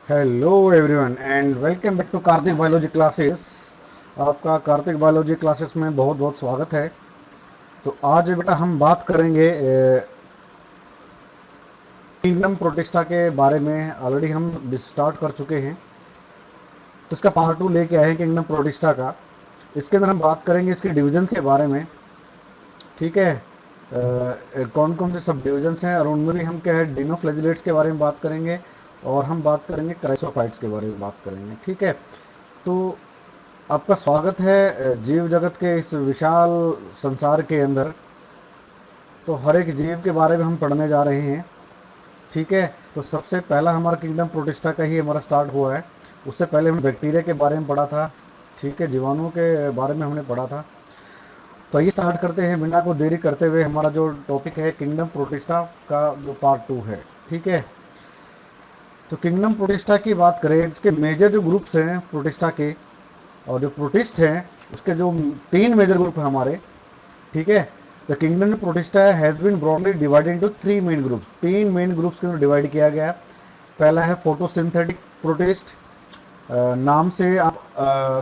Hello everyone and welcome back to Kartik biology classes. आपका Kartik biology classes में बहुत बहुत स्वागत है। तो आज बेटा हम बात करेंगे किंगडम प्रोटिस्टा के बारे में। ऑलरेडी हम स्टार्ट कर चुके हैं, तो इसका पार्ट टू लेके आए हैं किंगडम प्रोटिस्टा का। इसके अंदर हम बात करेंगे इसके डिविजन्स के बारे में। ठीक है, कौन कौन से सब डिविजन्स हैं और उनमें भी हम क्या है डिनोफ्लैजिलेट्स के बारे में बात करेंगे, और हम बात करेंगे क्राइसोफाइट्स के बारे में बात करेंगे। ठीक है, तो आपका स्वागत है जीव जगत के इस विशाल संसार के अंदर। तो हर एक जीव के बारे में हम पढ़ने जा रहे हैं। ठीक है, तो सबसे पहला हमारा किंगडम प्रोटिस्टा का ही हमारा स्टार्ट हुआ है। उससे पहले हम बैक्टीरिया के बारे में पढ़ा था। ठीक है, जीवाणुओं के बारे में हमने पढ़ा था। तो ये स्टार्ट करते हैं बिना को देरी करते हुए। हमारा जो टॉपिक है किंगडम प्रोटिस्टा का जो पार्ट टू है। ठीक है, तो किंगडम प्रोटिस्टा की बात करें, इसके मेजर जो ग्रुप्स हैं प्रोटिस्टा के और जो प्रोटिस्ट हैं, उसके जो तीन मेजर ग्रुप हैं हमारे। ठीक है, the kingdom Protista has been broadly divided into three main groups. तीन मेन ग्रुप्स के अंदर डिवाइड किया गया है। पहला है फोटोसिंथेटिक प्रोटिस्ट। नाम से आप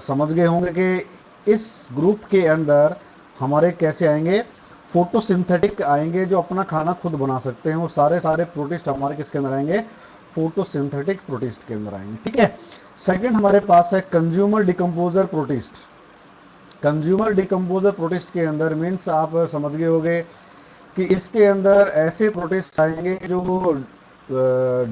समझ गए होंगे कि इस ग्रुप के अंदर हमारे कैसे आएंगे, फोटोसिंथेटिक आएंगे, जो अपना खाना खुद बना सकते हैं। वो सारे सारे प्रोटिस्ट हमारे किसके अंदर आएंगे, फोटोसिंथेटिक प्रोटिस्ट के अंदर आएंगे। ठीक है, सेकंड हमारे पास है consumer decomposer protist. Consumer decomposer protist के अंदर मीन्स आप समझ गए होंगे कि इसके अंदर ऐसे प्रोटिस्ट आएंगे जो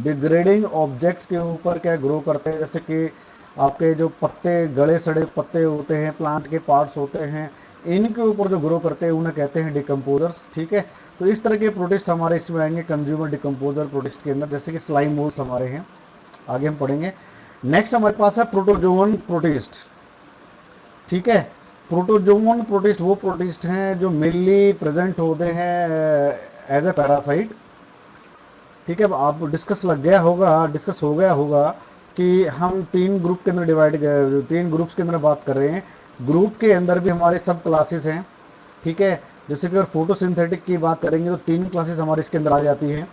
डिग्रेडिंग ऑब्जेक्ट्स के ऊपर क्या ग्रो करते हैं। जैसे कि आपके जो पत्ते, गले सड़े पत्ते होते हैं, प्लांट के पार्ट्स होते हैं, इनके ऊपर जो ग्रो करते हैं उन्हें कहते हैं डिकम्पोजर्स। ठीक है, तो इस तरह के प्रोटिस्ट हमारे इसमें आएंगे कंज्यूमर डिकम्पोजर प्रोटिस्ट के अंदर, जैसे कि स्लाइम मोल्ड्स हमारे हैं। आगे हम पढ़ेंगे। नेक्स्ट हमारे पास है प्रोटोजोवन प्रोटिस्ट। ठीक है, प्रोटोजोवन प्रोटिस्ट वो प्रोटिस्ट हैं जो मेनली प्रेजेंट होते हैं एज ए पैरासाइट। ठीक है, अब आप डिस्कस हो गया होगा कि हम तीन ग्रुप के अंदर तीन ग्रुप्स के अंदर बात कर रहे हैं। ग्रुप के अंदर भी हमारे सब क्लासेस हैं। ठीक है, जैसे कि अगर फोटोसिंथेटिक की बात करेंगे तो तीन क्लासेस हमारे इसके अंदर आ जाती हैं।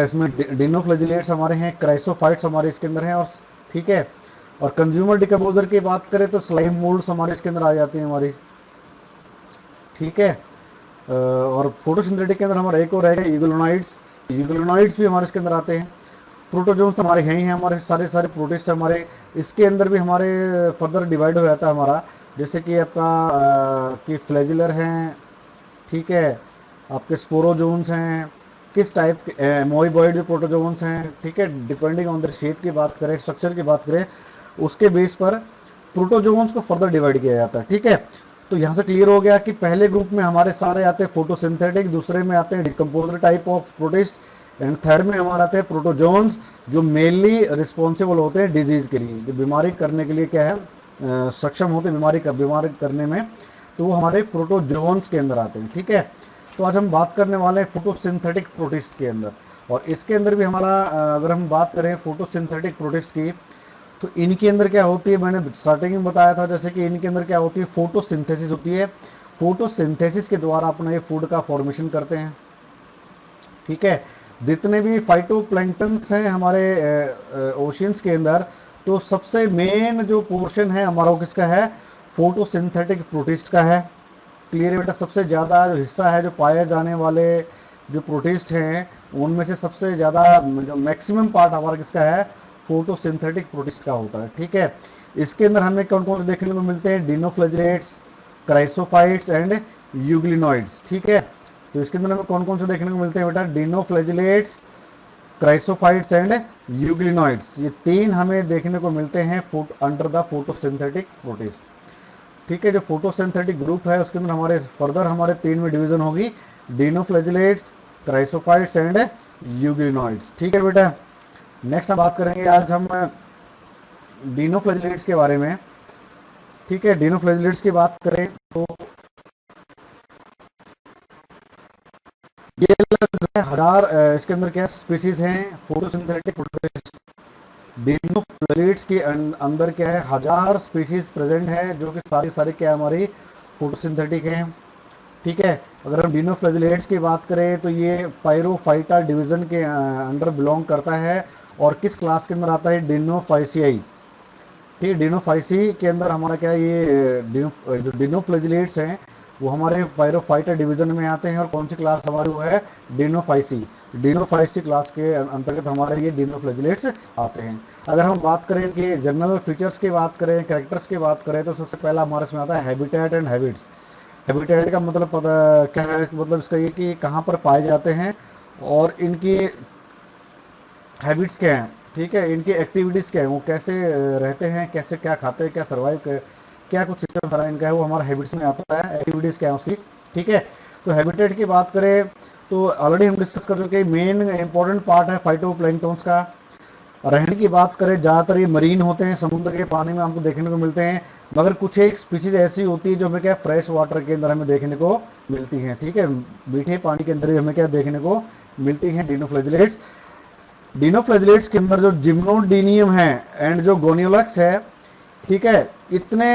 इसमें डिनोफ्लैजिलेट्स हमारे हैं, क्राइसोफाइट्स हमारे इसके अंदर हैं, और ठीक है, और कंज्यूमर डिकम्पोजर की बात करें तो स्लाइम मोल्ड्स हमारे इसके अंदर आ जाती हैं हमारी। ठीक है, और फोटोसिंथेटिक के अंदर हमारा एक और रहेगा यूग्लोनाइड्स। यूग्लोनाइड्स भी हमारे इसके अंदर आते हैं। प्रोटोजोन्स तो हमारे हैं ही हैं, हमारे सारे सारे प्रोटिस्ट हमारे इसके अंदर भी हमारे फर्दर डिवाइड हो जाता है हमारा। जैसे कि आपका कि फ्लैजिलर हैं। ठीक है, आपके स्पोरोजोन्स हैं, किस टाइप के एमोइबॉइड जो प्रोटोजोन्स हैं। ठीक है, डिपेंडिंग ऑन द शेप की बात करें, स्ट्रक्चर की बात करें, उसके बेस पर प्रोटोजोन्स को फर्दर डिवाइड किया जाता है। ठीक है, तो यहाँ से क्लियर हो गया कि पहले ग्रुप में हमारे सारे आते हैं फोटोसिंथेटिक, दूसरे में आते हैं decomposer type of protist, and third में हमारे आते हैं प्रोटोजोन्स जो मेनली रिस्पॉन्सिबल होते हैं डिजीज के लिए, जो बीमारी करने के लिए क्या है सक्षम होते हैं बीमारी करने में। तो वो हमारे प्रोटोजोन्स के अंदर आते हैं। ठीक है, तो आज हम बात करने वाले हैं फोटोसिंथेटिक प्रोटिस्ट के अंदर। और इसके अंदर भी हमारा अगर हम बात करें फोटोसिंथेटिक प्रोटिस्ट की, तो इनके अंदर क्या होती है, मैंने स्टार्टिंग में बताया था जैसे कि इनके अंदर क्या होती है, फोटोसिंथेसिस होती है। फोटोसिंथेसिस के द्वारा अपना ये फूड का फॉर्मेशन करते हैं। ठीक है, जितने भी फाइटोप्लैंक्टन्स हैं हमारे ओशियंस के अंदर, तो सबसे मेन जो पोर्शन है हमारा वो किसका है, फोटोसिंथेटिक प्रोटिस्ट का है। क्लियर है बेटा, सबसे ज़्यादा जो हिस्सा है जो पाए जाने वाले जो प्रोटिस्ट हैं उनमें से सबसे ज़्यादा जो मैक्सिमम पार्ट हमारा किसका है, फोटोसिंथेटिक प्रोटिस्ट का होता है। ठीक है, इसके अंदर हमें कौन कौन से देखने को मिलते हैं, डिनोफ्लैजिलेट्स, क्राइसोफाइट्स एंड यूग्लिनॉइड्स। ठीक है, तो इसके अंदर हमें कौन कौन से देखने को मिलते हैं बेटा, डिनोफ्लैजिलेट्स, क्राइसोफाइट्स एंड यूग्लिनॉइड्स। ये तीन हमें देखने को मिलते हैं अंडर द फोटोसिंथेटिक प्रोटिस्ट। ठीक है, जो फोटोसिंथेटिक ग्रुप है उसके अंदर हमारे फर्दर हमारे तीन में डिवीजन होगी, डिनोफ्लैजिलेट्स, क्राइसोफाइट्स एंड यूग्लिनॉइड्स। ठीक है बेटा, नेक्स्ट हम बात करेंगे आज हम डिनोफ्लैजिलेट्स के बारे में। ठीक है, डिनोफ्लैजिलेट्स की बात करें तो ये लगभग हजार इसके अंदर क्या स्पीसीज हैं फोटोसिंथेटिक प्रोटिस्ट। डिनोफ्लैजिलेट्स के अंदर क्या है, हजार स्पीसीज प्रेजेंट है जो कि सारी सारी क्या हमारी फोटोसिंथेटिक हैं। ठीक है, अगर हम डिनोफ्लैजिलेट्स की बात करें तो ये पायरोफाइटा डिवीजन के अंडर बिलोंग करता है, और किस क्लास के अंदर आता है? डिनोफाइसियाई। ठीक है, डिनोफाइसी के अंदर हमारा क्या है, ये जो डिनोफ्लैजिलेट्स हैं वो हमारे पायरोफाइटा डिवीजन में आते हैं। और कौन सी क्लास हमारी वो है? डिनोफाइसी। डिनोफाइसी क्लास के अंतर्गत हमारे ये डिनोफ्लैजिलेट्स आते हैं। अगर हम बात करें इनके जनरल फीचर्स की बात करें, कैरेक्टर्स की बात करें, तो सबसे पहला हमारे इसमें आता है हैबिटेट एंड हैबिट्स। हैबिटेट का मतलब पता क्या है? मतलब इसका ये कि कहाँ पर पाए जाते हैं और इनकी हैबिट्स क्या हैं, ठीक है, इनकी एक्टिविटीज़ क्या है, वो कैसे रहते हैं, कैसे क्या खाते हैं, क्या सर्वाइव क्या कुछ सिस्टम सारा इनका है, वो हमारा हैबिट्स में आता है। एक्टिविटीज़ क्या है उसकी, ठीक है। तो हैबिटेट की बात करें तो ऑलरेडी हम डिस्कस कर चुके हैं, मेन इंपॉर्टेंट पार्ट है फाइटोप्लैंक्टन्स का। रहने की बात करें, ज़्यादातर ये मरीन होते हैं, समुद्र के पानी में हमको देखने को मिलते हैं, मगर कुछ एक स्पीसीज ऐसी होती है जो हमें क्या फ्रेश वाटर के अंदर हमें देखने को मिलती हैं, ठीक है, मीठे पानी के अंदर ही हमें क्या देखने को मिलती हैं, डिनोफ्लैजिलेट्स। डिनोफ्लैजिलेट्स के अंदर जो जिम्नोडीनियम है एंड जो गोनियोलैक्स है, ठीक है, इतने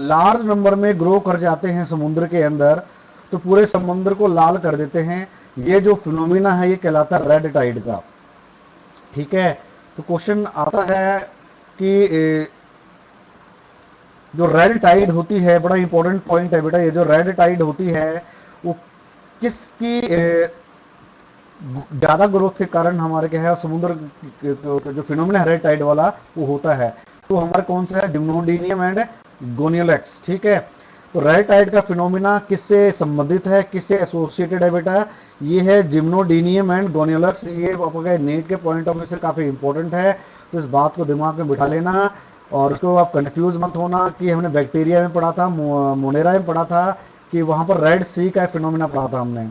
लार्ज नंबर में ग्रो कर जाते हैं समुद्र के अंदर, तो पूरे समुद्र को लाल कर देते हैं। ये जो फिनोमिना है ये कहलाता है रेड टाइड का, ठीक है। तो क्वेश्चन आता है कि जो रेड टाइड होती है, बड़ा इंपॉर्टेंट पॉइंट है बेटा, ये जो रेड टाइड होती है वो किसकी ज्यादा ग्रोथ के कारण हमारे क्या है समुद्र जो फिनोमिना है रेड टाइड वाला वो होता है। तो हमारा कौन सा है? जिम्नोडीनियम एंड गोनियोलैक्स, ठीक है। तो रेड टाइड का फिनोमिना किससे संबंधित है, किससे एसोसिएटेड है बेटा? ये है जिम्नोडीनियम एंड गोनियोलैक्स। ये आपका नीट के पॉइंट ऑफ व्यू से काफी इंपॉर्टेंट है, तो इस बात को दिमाग में बिठा लेना। और उसको आप कंफ्यूज मत होना कि हमने बैक्टीरिया में पढ़ा था, मोनेरा में पढ़ा था, कि वहां पर रेड सी का फिनोमिना पढ़ा था हमने,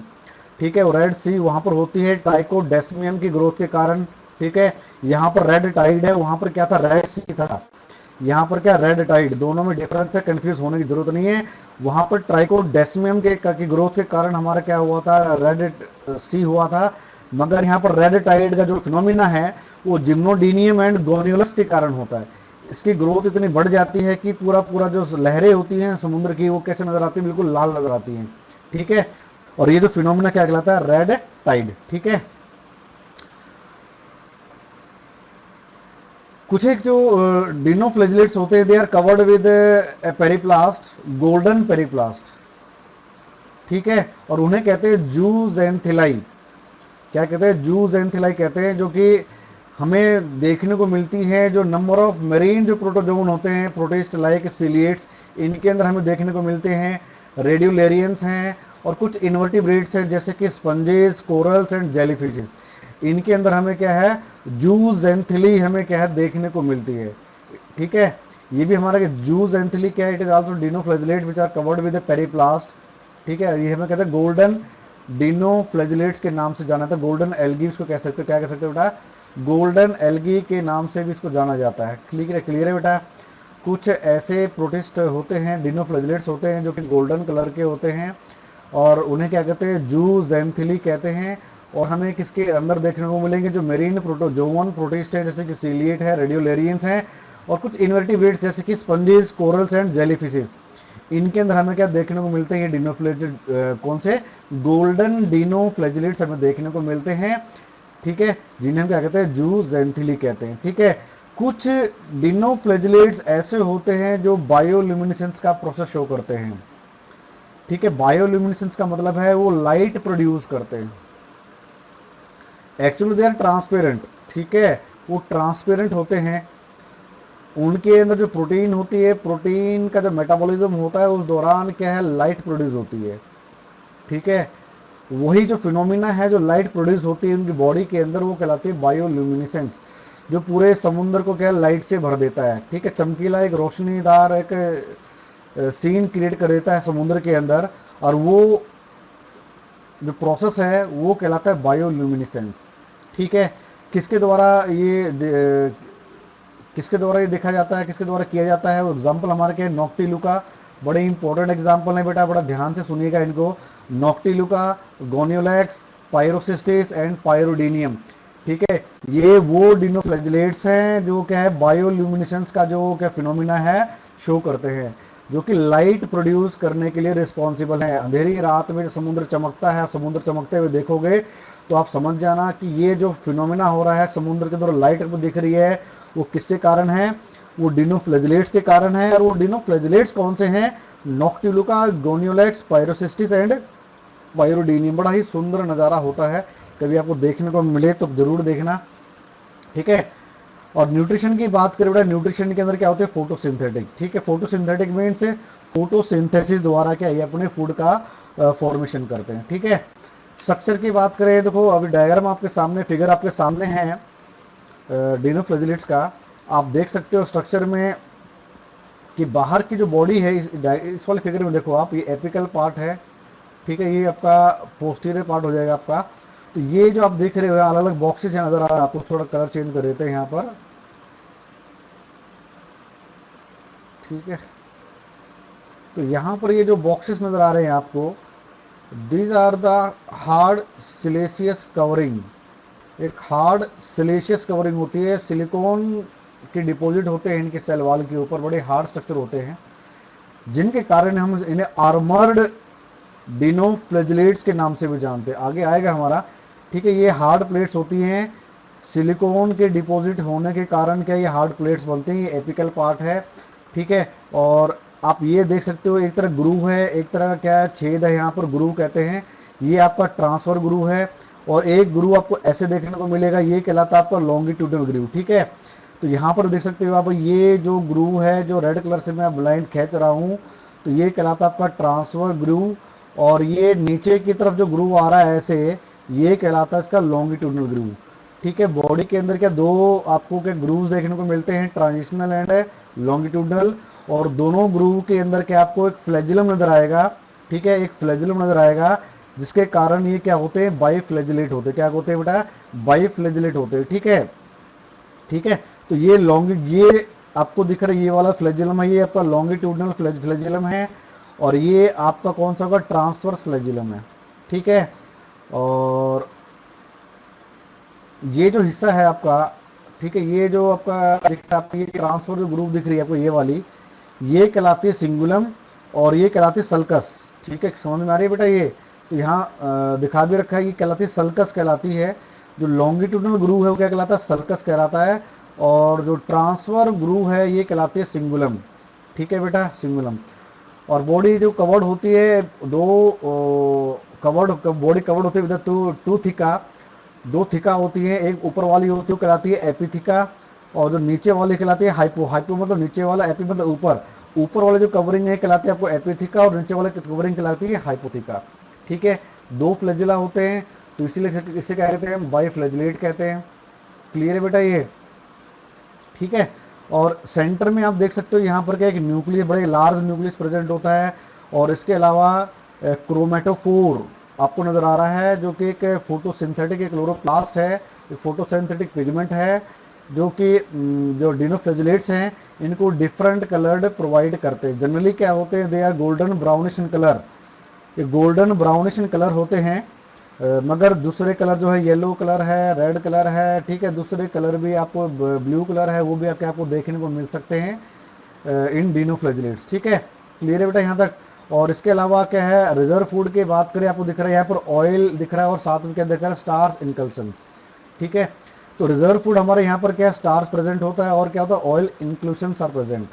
ठीक है। रेड सी वहां पर होती है ट्राइकोडेस्मियम की ग्रोथ के कारण, ठीक है। यहाँ पर रेड टाइड है, वहां पर क्या था? रेड सी था। यहाँ पर क्या? Red tide. दोनों में डिफरेंस है, कंफ्यूज होने की जरूरत नहीं है। वहां पर ट्राइकोडेस्मियम की ग्रोथ के कारण हमारा क्या हुआ था? रेड सी हुआ था। मगर यहाँ पर रेड टाइड का जो फिनोमिना है वो जिम्नोडीनियम एंड गोनियोलस के कारण होता है। इसकी ग्रोथ इतनी बढ़ जाती है कि पूरा पूरा जो लहरें होती हैं समुद्र की वो कैसे नजर आती है? बिल्कुल लाल नजर आती हैं, ठीक है। और ये जो फिनोमिना क्या कहलाता है? रेड टाइड, ठीक है। कुछ एक जो डिनोफ्लैजिलेट्स होते हैं, they are covered with periplast, golden periplast, ठीक है। और उन्हें कहते हैं जूजेंथिलाई। क्या कहते हैं? जूजेंथिलाई कहते हैं, जो कि हमें देखने को मिलती है। जो नंबर ऑफ मेरीन जो प्रोटोजोन होते हैं, प्रोटिस्ट लाइक सिलिएट्स, इनके अंदर हमें देखने को मिलते हैं। रेडियोलेरियंस हैं और कुछ इन्वर्टिब्रेट्स हैं जैसे कि स्पंजेस, कोरल्स एंड जेलीफिशेस। इनके अंदर हमें क्या है? जूजेंथिली हमें क्या है देखने को मिलती है, ठीक है। ये भी हमारा जूजेंथिली क्या है? It is also dinoflagellate which are covered with periplast, ठीक है। ये हमें कहते हैं गोल्डन डिनोफ्लैजिलेट्स के नाम से जाना था। गोल्डन एल्गी इसको कह सकते हो, क्या कह सकते हो बेटा? गोल्डन एल्गी के नाम से भी इसको जाना जाता है। क्लियर है बेटा? कुछ ऐसे प्रोटिस्ट होते हैं, डिनोफ्लैजिलेट्स होते हैं जो कि गोल्डन कलर के होते हैं और उन्हें क्या कहते हैं? जूजेंथिली कहते हैं। और हमें किसके अंदर देखने को मिलेंगे? जो मेरीन प्रोटोजोवन प्रोटिस्ट है जैसे कि सीलिएट है, रेडियोलेरियंस हैं और कुछ इन्वर्टिब्रेट्स जैसे कि स्पंजेस, कोरल्स एंड जेलीफिशेस। इनके अंदर हमें क्या देखने को मिलते हैं? डिनोफ्लैजिलेट कौन से? गोल्डन डिनोफ्लैजिलेट्स हमें देखने को मिलते हैं, ठीक है, जिन्हें हम क्या कहते हैं? जूजेंथिली कहते हैं, ठीक है। कुछ डिनोफ्लैजिलेट्स ऐसे होते हैं जो बायोल्यूमिनेसेंस का प्रोसेस शो करते हैं, ठीक है। बायोल्यूमिनेसेंस का मतलब है वो लाइट प्रोड्यूस करते हैं। एक्चुअली दे आर ट्रांसपेरेंट, ठीक है, वो ट्रांसपेरेंट होते हैं। उनके अंदर जो प्रोटीन होती है, प्रोटीन का जो मेटाबॉलिज्म होता है उस दौरान क्या है? लाइट प्रोड्यूस होती है, ठीक है। वही जो फिनोमिना है जो लाइट प्रोड्यूस होती है उनकी बॉडी के अंदर वो कहलाती है बायोल्यूमिनेसेंस, जो पूरे समुद्र को क्या लाइट से भर देता है, ठीक है। चमकीला एक रोशनीदार एक सीन क्रिएट कर देता है समुद्र के अंदर। और वो जो प्रोसेस है वो कहलाता है बायोल्यूमिनेसेंस, ठीक है। किसके द्वारा ये किसके द्वारा ये देखा जाता है, किसके द्वारा किया जाता है? वो एग्जाम्पल हमारे क्या? नॉक्टिलुका। बड़े इंपॉर्टेंट एग्जाम्पल है बेटा, बड़ा ध्यान से सुनिएगा इनको। नॉक्टिलुका, गोनियोलैक्स, पायरोसिस्टिस एंड पायरोडीनियम, ठीक है। ये वो डिनोफ्लैजिलेट्स हैं जो क्या है? बायोल्यूमिनेसेंस का जो क्या फिनोमिना है शो करते हैं। जो कि लाइट प्रोड्यूस करने के लिए रिस्पॉन्सिबल है। अंधेरी रात में समुद्र चमकता है, समुद्र चमकते हुए देखोगे तो आप समझ जाना कि ये जो फिनोमेना हो रहा है, समुद्र के अंदर लाइट आपको दिख रही है, वो किसके कारण है? वो डिनोफ्लैजिलेट्स के कारण है। और वो डिनोफ्लैजिलेट्स कौन से हैं? नॉक्टिलुका, गोनियोलैक्स, पायरोसिस्टिस एंड पायरोडीनियम। बड़ा ही सुंदर नज़ारा होता है, कभी आपको देखने को मिले तो जरूर देखना, ठीक है। और न्यूट्रिशन की बात करें बेटा, न्यूट्रिशन के अंदर क्या होते हैं? फोटोसिंथेटिक, ठीक है। फोटोसिंथेटिक मीन्स फोटोसिंथेसिस द्वारा क्या है अपने फूड का फॉर्मेशन करते हैं, ठीक है। स्ट्रक्चर की बात करें, देखो अभी डायग्राम आपके सामने, फिगर आपके सामने है डिनोफ्लैजिलेट्स का। आप देख सकते हो स्ट्रक्चर में कि बाहर की जो बॉडी है, इस वाले फिगर में देखो आप, ये एपिकल पार्ट है, ठीक है। ये आपका पोस्टीरियर पार्ट हो जाएगा आपका। तो ये जो आप देख रहे हो अलग अलग बॉक्सेस नजर आ रहा है आपको, थोड़ा कलर चेंज कर देते हैं यहाँ पर, ठीक है। तो यहाँ पर ये जो बॉक्सेस नजर आ रहे हैं आपको, these are the hard siliceous covering. एक हार्ड सिलेशियस कवरिंग होती है, सिलिकॉन के डिपॉजिट होते हैं इनके सेल वॉल के ऊपर, बड़े हार्ड स्ट्रक्चर होते हैं, जिनके कारण हम इन्हें आर्मर्ड डिनोफ्लैजिलेट्स के नाम से भी जानते हैं। आगे आएगा हमारा, ठीक है। ये हार्ड प्लेट्स होती हैं, सिलिकॉन के डिपॉजिट होने के कारण क्या ये हार्ड प्लेट्स बनते हैं। ये एपिकल पार्ट है, ठीक है। और आप ये देख सकते हो, एक तरह ग्रूव है, एक तरह का क्या है, छेद है, यहाँ पर ग्रूव कहते हैं। ये आपका ट्रांसफर ग्रूव है। और एक ग्रूव आपको ऐसे देखने को मिलेगा, ये कहलाता है आपका लॉन्गिट्यूडनल ग्रूव, ठीक है। तो यहाँ पर देख सकते हो आप, ये जो ग्रूव है, जो रेड कलर से मैं ब्लाइंड खींच रहा हूँ, तो ये कहलाता है आपका ट्रांसफर ग्रूव। और ये नीचे की तरफ जो ग्रूव आ रहा है ऐसे, ये कहलाता है इसका लॉन्गिट्यूडनल ग्रूव, ठीक है। बॉडी के अंदर क्या दो आपको क्या ग्रूव्स देखने को मिलते हैं, ट्रांजिशनल एंड लॉन्गिट्यूडनल। और दोनों ग्रूव के अंदर क्या आपको एक फ्लैजिलम नजर आएगा, ठीक है। एक फ्लैजिलम नजर आएगा, जिसके कारण ये क्या होते हैं? बाइफ्लैजिलेट होते हैं। क्या होते हैं बेटा? बाइफ्लैजिलेट होते हैं, ठीक है, ठीक है। तो ये आपको दिख रहा है, ये वाला फ्लैजिलम है, ये आपका लॉन्गिट्यूडनल फ्लैजिलम है। और ये आपका कौन सा होगा? ट्रांसवर्स फ्लैजिलम है, ठीक है। और ये जो हिस्सा है आपका, ठीक है, ये जो आपका दिख रहा है, आपको ये ट्रांसफर जो ग्रुप दिख रही है आपको, ये वाली, ये कहलाती है सिंगुलम, और ये कहलाती है सल्कस, ठीक है। समझ में आ रही है बेटा ये? तो यहाँ दिखा भी रखा है, ये कहलाती है सल्कस कहलाती है। जो लॉन्गिट्यूडनल ग्रूव है वो क्या कहलाता है? सल्कस कहलाता है। और जो ट्रांसफर ग्रूव है ये कहलाती है सिंगुलम, ठीक है बेटा, सिंगुलम। और बॉडी जो कवर्ड होती है, दो कवर्ड बॉडी कवर्ड होती है, टू थिका, दो थिका होती है। एक ऊपर वाली होती है कहलाती है एपिथिका, और जो नीचे वाली कहलाती है हाइपो। हाइपो मतलब नीचे वाला, एपी मतलब ऊपर। ऊपर वाले जो कवरिंग है कहलाती है आपको एपिथिका, और नीचे वाले कवरिंग कहलाती है हाइपोथिका, ठीक है। दो फ्लैजिला होते हैं, तो इसीलिए इसे क्या कहते हैं? बाइफ्लैजिलेट कहते हैं। क्लियर है बेटा ये? ठीक है। और सेंटर में आप देख सकते हो यहाँ पर क्या एक न्यूक्लियस, बड़े लार्ज न्यूक्लियस प्रेजेंट होता है। और इसके अलावा क्रोमेटोफोर आपको नजर आ रहा है, जो कि एक फोटोसिंथेटिक एक क्लोरोप्लास्ट है, एक फोटोसिंथेटिक पिगमेंट है, जो कि जो डिनोफ्लैजिलेट्स हैं इनको डिफरेंट कलर्ड प्रोवाइड करते हैं। जनरली क्या होते हैं? They are golden brownish in colour, ये गोल्डन ब्राउनिश इन कलर होते हैं। मगर दूसरे कलर जो है, येलो कलर है, रेड कलर है, ठीक है, दूसरे कलर भी आपको, ब्लू कलर है, वो भी आपको देखने को मिल सकते हैं इन डिनोफ्लैजिलेट्स, ठीक है। क्लियर है बेटा यहाँ तक? और इसके अलावा क्या है, रिजर्व फूड की बात करें, आपको दिख रहा है यहाँ पर ऑयल दिख रहा है, और साथ में क्या दिख रहा है? स्टार्स इनकल्सन्स, ठीक है। तो रिजर्व फूड हमारे यहाँ पर क्या है? स्टार्स प्रेजेंट होता है, और क्या होता है? Oil inclusions are present.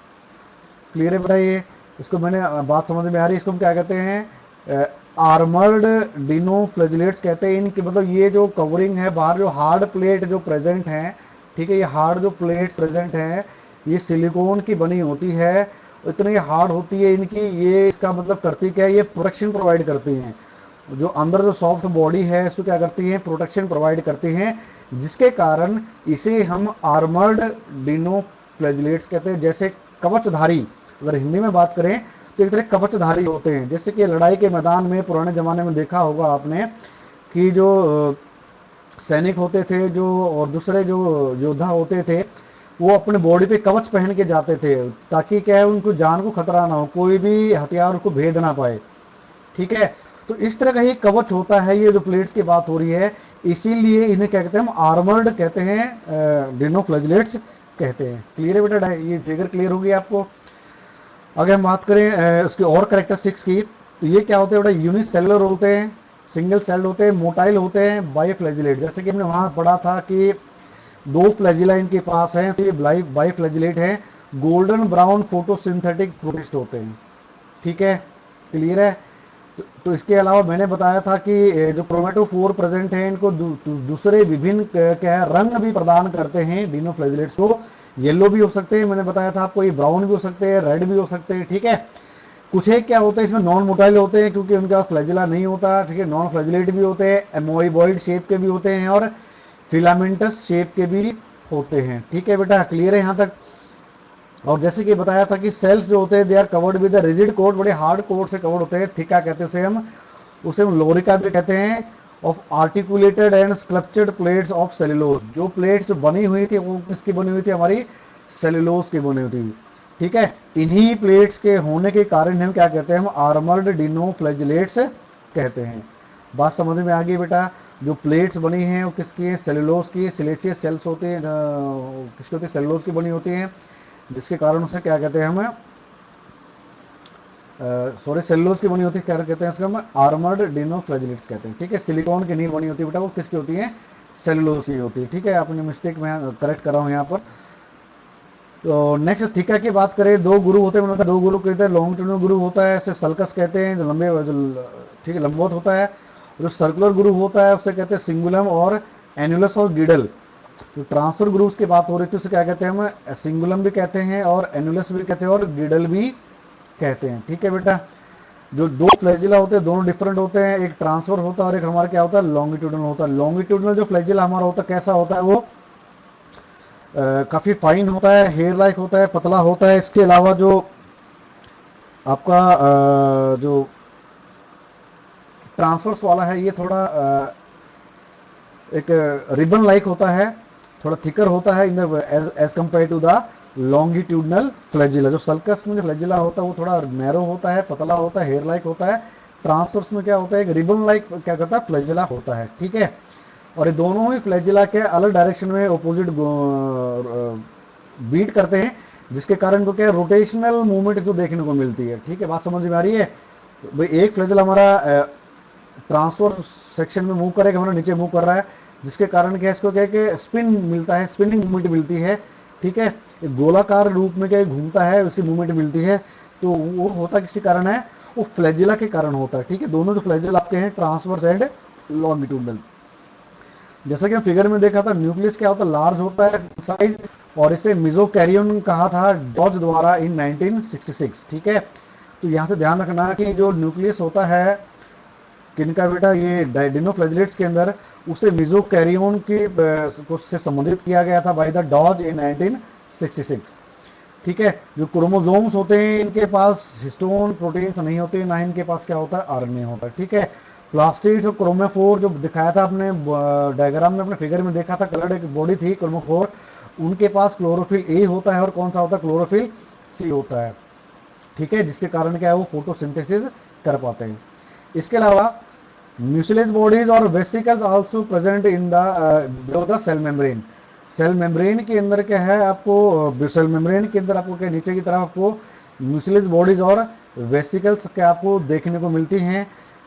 Clear है बेटा ये? इसको मैंने बात समझ में आ रही है? इसको हम क्या कहते हैं? आर्मर्ड डिनोफ्लैजिलेट्स कहते हैं। इनकी मतलब ये जो कवरिंग है बाहर, जो हार्ड प्लेट जो प्रेजेंट है, ठीक है, ये हार्ड जो प्लेट्स प्रेजेंट हैं, ये सिलिकॉन की बनी होती है, इतनी हार्ड होती है इनकी। ये इसका मतलब करती क्या है? ये प्रोटेक्शन प्रोवाइड करती हैं। जो अंदर जो सॉफ्ट बॉडी है इसको क्या करती हैं? प्रोटेक्शन प्रोवाइड करती हैं, जिसके कारण इसे हम आर्मर्ड डिनोफ्लैजिलेट्स कहते हैं। जैसे कवचधारी, अगर हिंदी में बात करें तो एक तरह कवचधारी होते हैं। जैसे कि लड़ाई के मैदान में पुराने जमाने में देखा होगा आपने कि जो सैनिक होते थे, जो और दूसरे जो योद्धा होते थे, वो अपने बॉडी पे कवच पहन के जाते थे, ताकि क्या है, उनको जान को खतरा ना हो, कोई भी हथियार उनको भेद ना पाए, ठीक है। तो इस तरह का ये कवच होता है, ये जो प्लेट्स की बात हो रही है, इसीलिए इन्हें क्या कहते हैं? हम आर्मर्ड कहते हैं, डिनोफ्लैजिलेट्स कहते हैं। क्लियर है बेटा? ये फिगर क्लियर होगी आपको? अगर हम बात करें उसकी और कैरेक्टरिस्टिक्स की, तो ये क्या होते हैं बेटा, यूनिसेलुलर होते हैं, सिंगल सेल्ड होते हैं, मोटाइल होते हैं, बाईफ्लैजिलेट। जैसे कि हमने वहां पढ़ा था कि दो फ्लैजिला इनके पास है, तो ये बाईफ्लैजिलेट है। गोल्डन ब्राउन फोटोसिंथेटिक प्रोटिस्ट होते हैं, ठीक है, क्लियर है। तो इसके अलावा मैंने बताया था कि जो क्रोमेटोफोर प्रेजेंट है इनको दूसरे विभिन्न क्या है रंग भी प्रदान करते हैं डिनोफ्लैजिलेट्स को। येलो भी हो सकते हैं, मैंने बताया था आपको, ये ब्राउन भी हो सकते हैं, रेड भी हो सकते हैं, ठीक है। कुछ एक क्या होते हैं इसमें नॉन मोटाइल होते हैं क्योंकि उनका फ्लैजिला नहीं होता, ठीक है। नॉन फ्लैजिलेट भी होते हैं, एमोइबॉइड शेप के भी होते हैं और फिलामेंटस शेप के भी होते हैं, ठीक है बेटा, क्लियर है यहाँ तक। और जैसे कि बताया था कि सेल्स जो होते हैं they are covered with rigid coat, बड़े हार्ड कोट से कवर्ड होते हैं, थिका कहते हैं उसे हम लोरिका भी कहते हैं, of articulated and sculptured plates of cellulose. जो प्लेट्स जो बनी हुई थी वो किसकी बनी हुई थी, हमारी सेलुलोज की बनी हुई थी, ठीक है। इन्हीं प्लेट्स के होने के कारण हम क्या कहते हैं, हम आर्मर्ड डिनोफ्लैजिलेट्स कहते हैं। बात समझ में आ गई बेटा। जो प्लेट्स बनी हैं वो किसकी है, सेलुलोज की, सिलिशियस सेल्स होते हैं, किसकी होती है, सेलुलोज की बनी होती हैं, जिसके कारण उसे क्या कहते हैं हम, सॉरी सेलुलोज की बनी होती है, क्या कहते हैं इसको हम, आर्मर्ड डिनोफ्लैजिलेट्स कहते हैं, ठीक है। सिलिकॉन की नींव बनी होती है बेटा, वो किसकी होती है, सेलुलोज की होती है, ठीक है। अपनी मिस्टेक मैं करेक्ट कर रहा हूँ यहाँ पर। तो नेक्स्ट थीका की बात करें, दो गुरु होते हैं, दो गुरु कहते हैं, लॉन्गिट्यूडिनल गुरु होता है, इसे सल्कस कहते हैं, जो लंबे जो ठीक है लंबवत होता है। जो सर्कुलर गुरु होता है उसे कहते हैं सिंगुलम और एनुलस और गिडल। जो ट्रांसफर ग्रुप्स की बात हो रही थी उसे क्या कहते हैं, हम सिंगुलम भी कहते हैं और एनुलस भी कहते हैं और गिडल भी कहते हैं, ठीक है बेटा। जो दो फ्लैजिला होते हैं दोनों डिफरेंट होते हैं, एक ट्रांसफर होता है और एक हमारा क्या होता है, लॉन्गिट्यूडनल होता है। लॉन्गिट्यूडनल जो फ्लैजिला हमारा होता है कैसा होता है, वो काफी फाइन होता है, हेयर लाइक होता है, पतला होता है। इसके अलावा जो आपका जो ट्रांसफर्स वाला है ये थोड़ा एक रिबन लाइक होता है, थोड़ा थिकर होता है in as compare to the longitudinal flagella. जो सल्कस में जो फ्लैजिला होता है वो थोड़ा नैरो होता है, पतला होता है, हेयर लाइक होता है। ट्रांसफर्स में क्या होता है, एक रिबन लाइक क्या करता है, फ्लैजिला होता है, ठीक है। और ये दोनों ही फ्लैजिला के अलग डायरेक्शन में अपोजिट बीट करते हैं, जिसके कारण को क्या है, रोटेशनल मूवमेंट इसको देखने को मिलती है, ठीक है। बात समझ में आ रही है भाई। एक फ्लैजिला हमारा ट्रांसफर सेक्शन में मूव करेगा, हमारा नीचे मूव कर रहा है, जिसके कारण क्या इसको क्या कि स्पिन मिलता है, स्पिनिंग मूवमेंट मिलती है, ठीक है। एक गोलाकार रूप में क्या घूमता है, उसकी मूवमेंट मिलती है, तो वो होता किसी कारण है, वो फ्लैजिला के कारण होता है, ठीक है। दोनों जो फ्लैजिला आपके हैं ट्रांसवर्स एंड लॉन्गिट्यूडनल। जैसा कि हम फिगर में देखा था, न्यूक्लियस क्या होता है, लार्ज होता है साइज, और इसे मिजोकैरियन कहा था डॉज द्वारा इन 1966, ठीक है। तो यहाँ से ध्यान रखना कि जो न्यूक्लियस होता है किनका बेटा, ये डिनोफ्लैजिलेट्स के अंदर, उसे मिजोकैरियन की से संबंधित किया गया था बाय द डॉज इन 1966, ठीक है। जो क्रोमोसोम्स होते हैं इनके पास हिस्टोन प्रोटीन्स नहीं होते, ना इनके पास क्या होता है, आरएनए होता है, ठीक है। प्लास्टिड और क्रोमोफोर जो दिखाया था अपने डायग्राम में, अपने फिगर में देखा था, कलर्ड एक बॉडी थी क्रोमोफोर, उनके पास क्लोरोफिल ए होता है और कौन सा होता है, क्लोरोफिल सी होता है, ठीक है। जिसके कारण क्या है, वो फोटोसिंथेसिस कर पाते हैं। इसके अलावा म्यूसिलेज बॉडीज और vesicles also present in the below the cell membrane. Cell membrane के अंदर क्या है आपको, सेल मेम्ब्रेन के अंदर आपको क्या नीचे की तरफ आपको म्यूसिलेज बॉडीज और वेसिकल्स क्या आपको देखने को मिलती हैं।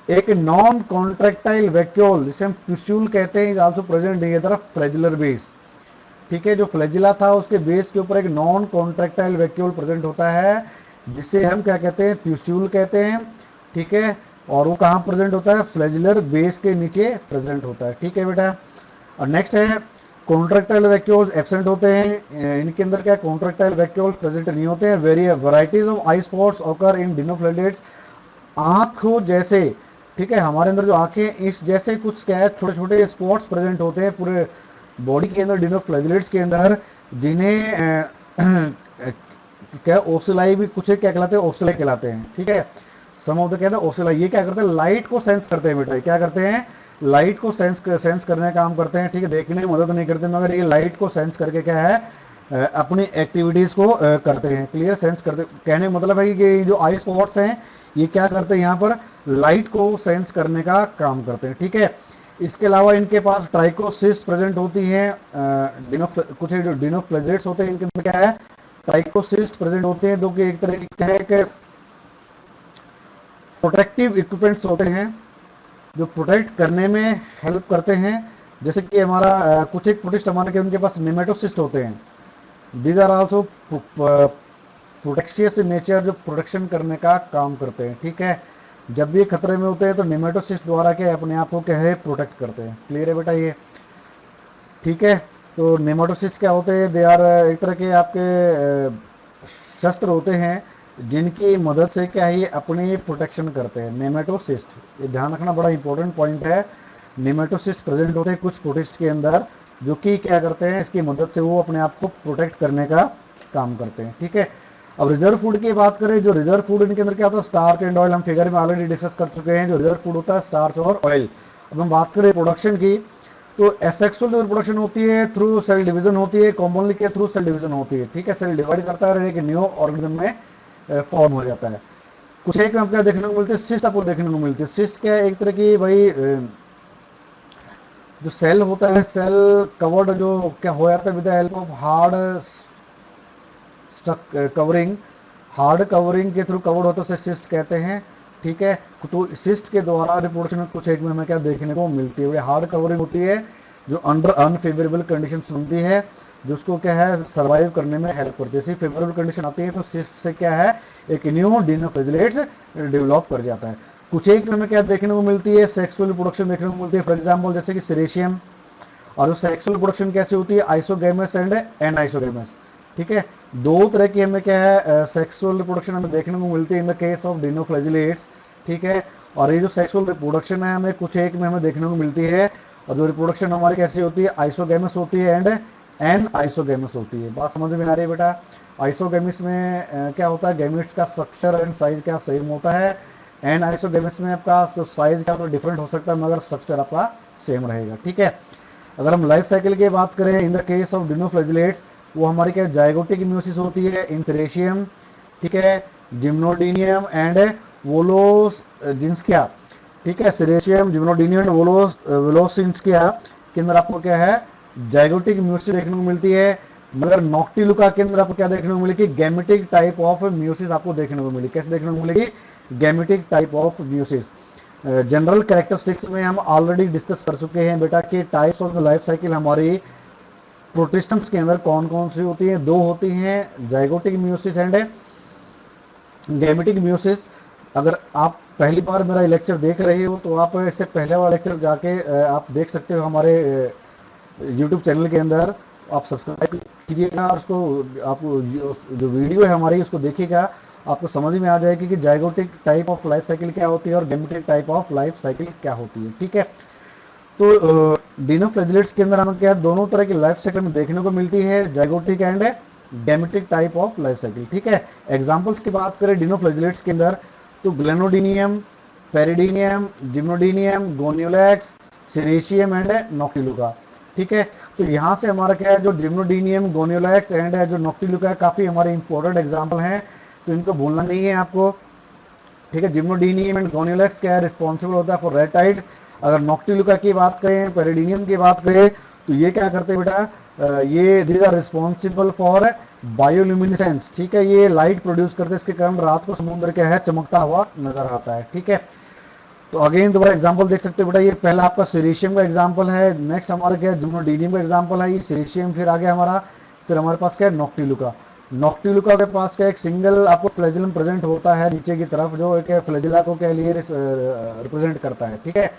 एक नॉन कॉन्ट्रेक्टाइल वैक्यूल जिसे हम प्यूस्यूल कहते हैं is also present in the flagellar base, ठीक है। जो फ्लैजिला था उसके बेस के ऊपर एक नॉन कॉन्ट्रेक्टाइल वैक्यूल प्रेजेंट होता है, जिसे हम क्या कहते हैं, प्यूस्यूल कहते हैं, ठीक है। और वो कहाँ प्रेजेंट होता है, फ्लैजिलर बेस के नीचे प्रेजेंट होता है, ठीक है बेटा। और नेक्स्ट है कॉन्ट्रेक्टाइल वैक्यूल्स एब्सेंट होते हैं, इनके अंदर क्या कॉन्ट्रेक्टाइल वैक्यूल्स प्रेजेंट नहीं होते हैं। Varieties of eye spots occur in dinoflagellates. आंखों जैसे, ठीक है, हमारे अंदर जो आंखें इस जैसे कुछ क्या है, छोटे छोटे स्पॉट्स प्रेजेंट होते हैं पूरे बॉडी के अंदर डिनोफ्लैजिलेट्स के अंदर, जिन्हें क्या ओसिलाई भी कुछ क्या कहलाते हैं, ओसिलाई कहलाते हैं, ठीक है। सम ऑफ द कहते हैं ओसिलाई, ये क्या करते हैं, लाइट को सेंस करते हैं बेटा, क्या करते हैं, लाइट को सेंस करने का काम करते हैं, ठीक है। देखने में मदद नहीं करते मगर ये लाइट को सेंस करके क्या है अपनी एक्टिविटीज को करते हैं, क्लियर, सेंस करते। कहने का मतलब है कि जो आई स्पॉट्स हैं ये क्या करते हैं, यहाँ पर लाइट को सेंस करने का काम करते हैं, ठीक है। इसके अलावा इनके पास ट्राइकोसिस प्रेजेंट होती है, कुछ जो डिनोफ्लैजिलेट्स होते हैं इनके अंदर क्या है, ट्राइकोसिस्ट प्रेजेंट होते हैं, जो कि एक तरह के प्रोटेक्टिव इक्विपमेंट्स होते हैं जो प्रोटेक्ट करने में हेल्प करते हैं। जैसे कि हमारा कुछ एक प्रोटिस्ट हमारे के उनके पास नेमेटोसिस्ट होते हैं। These are also protective in nature, जो प्रोटेक्शन करने का काम करते हैं। ठीक है, जब भी खतरे में होते हैं तो नेमेटोसिस्ट द्वारा क्या अपने आप को क्या है प्रोटेक्ट करते हैं। क्लियर है बेटा ये? ठीक है, तो नेमेटोसिस्ट क्या होते हैं? दे आर एक तरह के आपके शस्त्र होते हैं जिनकी मदद से क्या है ये अपने प्रोटेक्शन करते हैं। नेमेटोसिस्ट, ये ध्यान रखना, बड़ा इंपॉर्टेंट पॉइंट है। नेमेटोसिस्ट प्रेजेंट होते हैं कुछ प्रोटिस्ट के अंदर, जो कि क्या करते हैं, इसकी मदद से वो अपने आप को प्रोटेक्ट करने का काम करते हैं। ठीक है, अब रिजर्व फूड की बात करें, जो रिजर्व फूड इनके अंदर क्या होता है, स्टार्च एंड ऑयल, हम फिगर में ऑलरेडी डिस्कस कर चुके हैं। जो रिजर्व फूड होता है स्टार्च और ऑयल। अब हम बात करें प्रोडक्शन की, तो एसेक्सुअल जो रिप्रोडक्शन होती है थ्रू सेल डिवीजन होती है, कॉमनली के थ्रू सेल डिवीजन होती है। ठीक है, सेल डिवाइड करता है, एक न्यू ऑर्गेनिज्म में फॉर्म हो जाता है। कुछ एक में आपको क्या देखने को मिलते हैं, सिस्ट आपको देखने को मिलती है। सिस्ट क्या है, एक तरह की भाई जो सेल होता है, सेल कवर्ड जो क्या हो जाता है with the help of hard covering, hard covering के थ्रू कवर्ड होता है, उसे सिस्ट कहते हैं। ठीक है, तो सिस्ट के द्वारा रिप्रोडक्शन कुछ एक में हमें क्या देखने को मिलती है, हार्ड कवरिंग होती है जो अंडर अनफेवरेबल कंडीशंस बनती है, जो उसको क्या है सर्वाइव करने में हेल्प करती है। सिर्फ फेवरेबल कंडीशन आती है तो सिस्ट से क्या है एक न्यू डिनोफ्लैजेलेट्स डेवलप कर जाता है। कुछ एक में हमें क्या देखने को मिलती है, सेक्सुअल रिप्रोडक्शन देखने को मिलती है। फॉर एग्जांपल जैसे कि सीरेशियम, और जो सेक्सुअल रिप्रोडक्शन कैसे होती है, आइसोगैमस एंड एन आइसोगैमस। ठीक है, दो तरह की हमें क्या है सेक्सुअल रिप्रोडक्शन हमें देखने को मिलती है इन द केस ऑफ डिनोफ्लैजेलेट्स। ठीक है, और ये जो सेक्सुअल रिप्रोडक्शन है हमें कुछ एक में हमें देखने को मिलती है, और जो रिप्रोडक्शन हमारी कैसी होती है, आइसोगैमस होती है एंड एन आइसोगैमस होती है। बात समझ में आ रही है बेटा? आइसोगैमस में क्या होता है, गैमेट्स का स्ट्रक्चर एंड साइज क्या सेम होता है। एन आइसोगैमस में आपका साइज क्या तो डिफरेंट हो सकता है, मगर स्ट्रक्चर आपका सेम रहेगा। ठीक है, अगर हम लाइफ साइकिल की बात करें इन द केस ऑफ डिनोफ्लैजेलेट्स, वो हमारी क्या जाइगोटिक म्यूसिस होती है इन सीरेशियम। ठीक है, जिम्नोडीनियम एंड वोलोस जिन्सकिया। ठीक है, सीरेशियम, जिम्नोडीनियम, वोलोसिन्सकिया के अंदर आपको क्या है जाइगोटिक म्यूसिस देखने को मिलती है। मगर नॉक्टिलुका के अंदर आपको क्या देखने को मिलेगी, गैमेटिक टाइप ऑफ म्यूसिस आपको देखने को मिलेगी। कैसे देखने को मिलेगी, gametic type of meiosis. General characteristics में हम ऑलरेडी डिस्कस कर चुके हैं बेटा कि टाइप्स ऑफ लाइफ साइकिल हमारी प्रोटिस्टम्स के अंदर कौन कौन सी होती हैं। दो होती हैं, zygotic meiosis and gametic meiosis. अगर आप पहली बार मेरा लेक्चर देख रहे हो तो आप इससे पहले वाला लेक्चर जाके आप देख सकते हो हमारे यूट्यूब चैनल के अंदर। आप सब्सक्राइब कीजिएगा और उसको आप जो वीडियो है हमारी उसको देखिएगा, आपको समझ में आ जाएगी कि zygotic type of life cycle क्या होती है और gametic type of life cycle क्या होती है। ठीक है, तो डिनोफ्लैजेलेट्स के अंदर हमें क्या दोनों तरह की लाइफ साइकिल में देखने को मिलती है, zygotic and gametic type of life cycle. ठीक है, एग्जांपल्स की बात करें डिनोफ्लैजेलेट्स के अंदर तो ग्लेनोडीनियम, पेरिडीनियम, जिम्नोडीनियम, गोन्यूलैक्स, सीरेशियम एंड नॉक्टिलुका। ठीक है, तो यहाँ से हमारा क्या है जो जिम्नोडीनियम, गोन्यूलैक्स एंड जो नॉक्टिलुका काफी हमारे इंपॉर्टेंट एग्जाम्पल हैं, तो इनको भूलना नहीं है आपको। ठीक है, जिम्नोडीनियम एंड गोन्यूलैक्स क्या है रिस्पॉन्सिबल होता है फॉर रेड टाइड। अगर नॉक्टिलुका की बात करें, पेरिडीनियम की बात करें, तो ये क्या करते हैं बेटा, ये these are responsible for bioluminescence. ठीक है, ये लाइट प्रोड्यूस करते हैं, इसके कारण रात को समुद्र क्या है चमकता हुआ नजर आता है। ठीक है, तो अगेन दोबारा एग्जांपल देख सकते हो बेटा, ये पहला आपका सीरेशियम का एग्जांपल है। नेक्स्ट हमारा क्या है जिम्नोडीनियम का एग्जांपल है, ये सीरेशियम फिर आ गया हमारा। फिर हमारे पास क्या है नॉक्टिलुका। नॉक्टिलुका के पास क्या एक सिंगल आपको फ्लैजिलम प्रेजेंट होता है नीचे की तरफ, जो एक फ्लैजिला को क्या लिए रिप्रेजेंट करता है। ठीक है,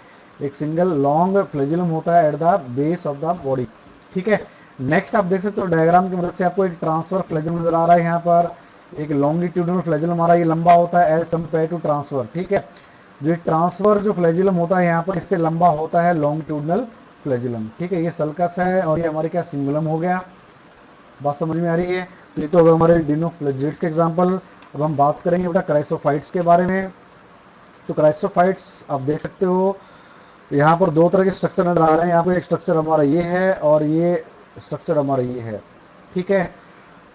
एक सिंगल लॉन्ग फ्लैजिलम होता है at the base of the body. ठीक है, नेक्स्ट आप देख सकते हो डायग्राम की मदद से आपको एक ट्रांसफर फ्लैजिलम नजर आ रहा है। यहाँ पर एक लॉन्गिट्यूडनल फ्लैजिलम आ रहा है, ये लंबा होता है एज कंपेयर टू ट्रांसफर। ठीक है, जो ट्रांसफर जो फ्लैजिलम होता है यहाँ पर इससे लंबा होता है लॉन्गिट्यूडनल फ्लैजिलम। ठीक है, ये सल्कस है और ये हमारे क्या सिंगुलम हो गया। बात समझ में आ रही है? तो ये तो होगा हमारे डिनोफ्लैजेलेट्स के एग्जांपल। अब हम बात करेंगे बेटा क्राइसोफाइट्स के बारे में। तो क्राइसोफाइट्स आप देख सकते हो यहाँ पर दो तरह के स्ट्रक्चर नजर आ रहे हैं। यहाँ पे एक स्ट्रक्चर हमारा ये है और ये स्ट्रक्चर हमारा ये है। ठीक है,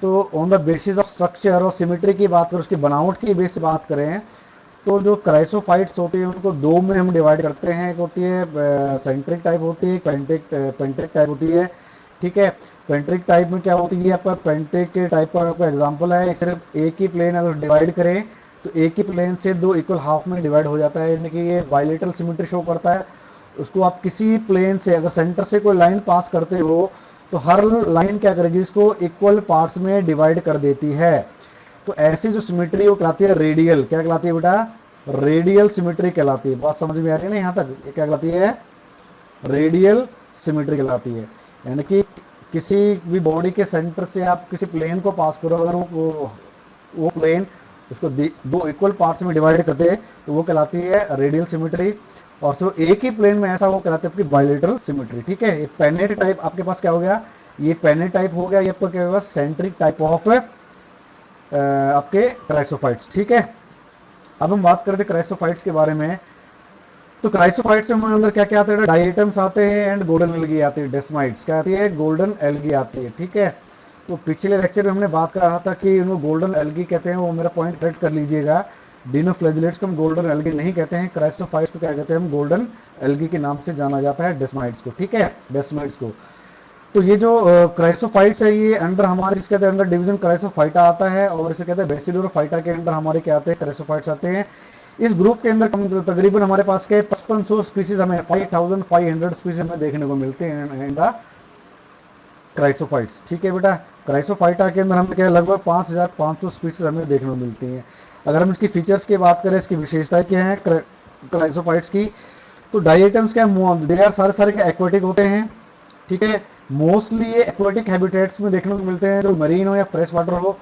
तो on the basis of structure और सिमेट्री की बात करें, उसकी बनावट की बेस से बात करें, तो जो क्राइसोफाइट्स होती है उनको दो में हम डिवाइड करते हैं। एक होती है सेंट्रिक टाइप होती है, पेंट्रिक टाइप होती है। ठीक है। पेंट्रिक टाइप में क्या होती है आपका, पेंट्रिक टाइप का आपका एग्जांपल है, सिर्फ एक ही प्लेन अगर डिवाइड करें तो एक ही प्लेन से दो इक्वल हाफ में डिवाइड हो जाता है, यानी कि ये बाइलेटरल सिमेट्री शो करता है। उसको आप किसी प्लेन से अगर सेंटर से कोई लाइन पास करते हो तो हर लाइन क्या करेगी, इसको इक्वल पार्ट्स में डिवाइड कर देती है। तो ऐसी जो सिमेट्री वो कहलाती है रेडियल, क्या कहलाती है बेटा, रेडियल सिमेट्री कहलाती है। बात समझ में आ रही है ना यहाँ तक, ये क्या कहलाती है, रेडियल सिमेट्री कहलाती है। यानी कि किसी भी बॉडी के सेंटर से आप किसी प्लेन को पास करो, अगर वो प्लेन उसको दो इक्वल पार्ट्स में डिवाइड करते हैं तो वो कहलाती है रेडियल सिमेट्री। और जो एक ही प्लेन में ऐसा वो कहलाते हैं आपकी बाइलेटरल सिमेट्री। ठीक है, ये पेनेट टाइप आपके पास क्या हो गया, ये पेनेट टाइप हो गया, ये आपका क्या होगा, सेंट्रिक टाइप ऑफ आपके क्राइसोफाइट्स। ठीक है, अब हम बात करते हैं क्राइसोफाइट्स के बारे में। तो क्राइसोफाइट्स में अंदर क्या क्या आते हैं, डाइएटम्स आते हैं एंड गोल्डन एल्गी आती है, डेस्माइट्स क्या आती है, गोल्डन एल्गी आती है। ठीक है, तो पिछले लेक्चर में हमने बात करा था कि इनको गोल्डन एल्गी कहते हैं, वो मेरा पॉइंट करेक्ट कर लीजिएगा। डिनोफ्लैजिलेट्स को हम गोल्डन एल्गी नहीं कहते हैं, क्राइसोफाइट्स को क्या कहते हैं, हम गोल्डन एल्गी के नाम से जाना जाता है, डेस्माइट्स को। ठीक है, डेस्माइट्स को। तो ये जो क्राइसोफाइट्स है ये अंडर हमारे इसके अंदर डिवीजन क्राइसोफाइटा आता है, और इसे कहते हैं बेसिडोरोफाइटा के अंडर हमारे क्या आते हैं, क्राइसोफाइट्स आते हैं। इस ग्रुप के अंदर तकरीबन हमारे पास के 5500 स्पीसीज, हमें 5500 स्पीसीज हमें देखने को मिलते हैं इन द क्राइसोफाइट्स। ठीक है बेटा, क्राइसोफाइटा के अंदर हमें क्या लगभग 5500 स्पीसीज हमें देखने को मिलती हैं। अगर हम इसकी फीचर्स की बात करें, इसकी विशेषताएं क्या है क्राइसोफाइट्स की, तो डाइएटम्स क्या दे आर सारे सारे एक्वाटिक होते हैं। ठीक है, मोस्टली ये एक्वाटिक हैबिटेट्स में देखने को मिलते हैं, जो मरीन हो या फ्रेश वाटर हो,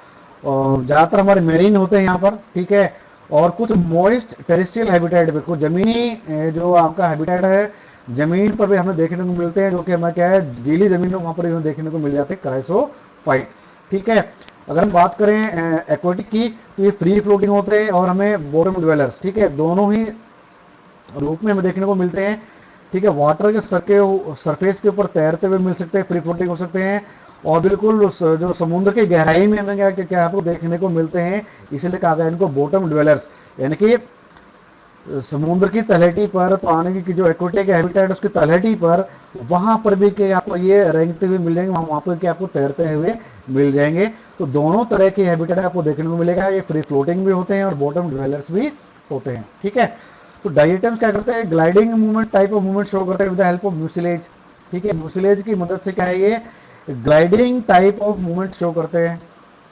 और ज़्यादातर हमारे मेरीन होते हैं यहाँ पर। ठीक है, और कुछ मॉइस्ट टेरेस्ट्रियल हैबिटेट पे, कुछ जमीनी जो आपका हैबिटेट है जमीन पर भी हमें देखने को मिलते हैं, जो कि हमें क्या है, गीली जमीन में वहाँ पर हमें देखने को मिल जाते हैं क्राइसोफाइट। ठीक है, अगर हम बात करें एक्वाटिक की, तो ये फ्री फ्लोटिंग होते हैं और हमें बॉटम ड्वेलर्स, ठीक है, दोनों ही रूप में हमें देखने को मिलते हैं। ठीक है, वाटर के सरफेस के ऊपर तैरते हुए मिल सकते हैं, फ्री फ्लोटिंग हो सकते हैं, और बिल्कुल जो समुद्र की गहराई में हमें क्या क्या आपको देखने को मिलते हैं, इसलिए कहा गया इनको बॉटम ड्वेलर्स। यानी कि समुद्र की तलहटी पर, पानी की जो एक्वाटिक हैबिटेट उसकी तलहटी पर, वहां पर भी के आपको ये रेंगते हुए मिल जाएंगे, वहां पर के आपको तैरते हुए मिल जाएंगे। तो दोनों तरह के हैबिटेट आपको देखने को मिलेगा, ये फ्री फ्लोटिंग भी होते हैं और बॉटम ड्वेलर्स भी होते हैं। ठीक है, तो डाइएटम्स क्या करते हैं, gliding movement type of movement show करते हैं with the help of mucilage. ठीक है, म्यूसिलेज की मदद से क्या है, ये gliding type of movement show करते हैं।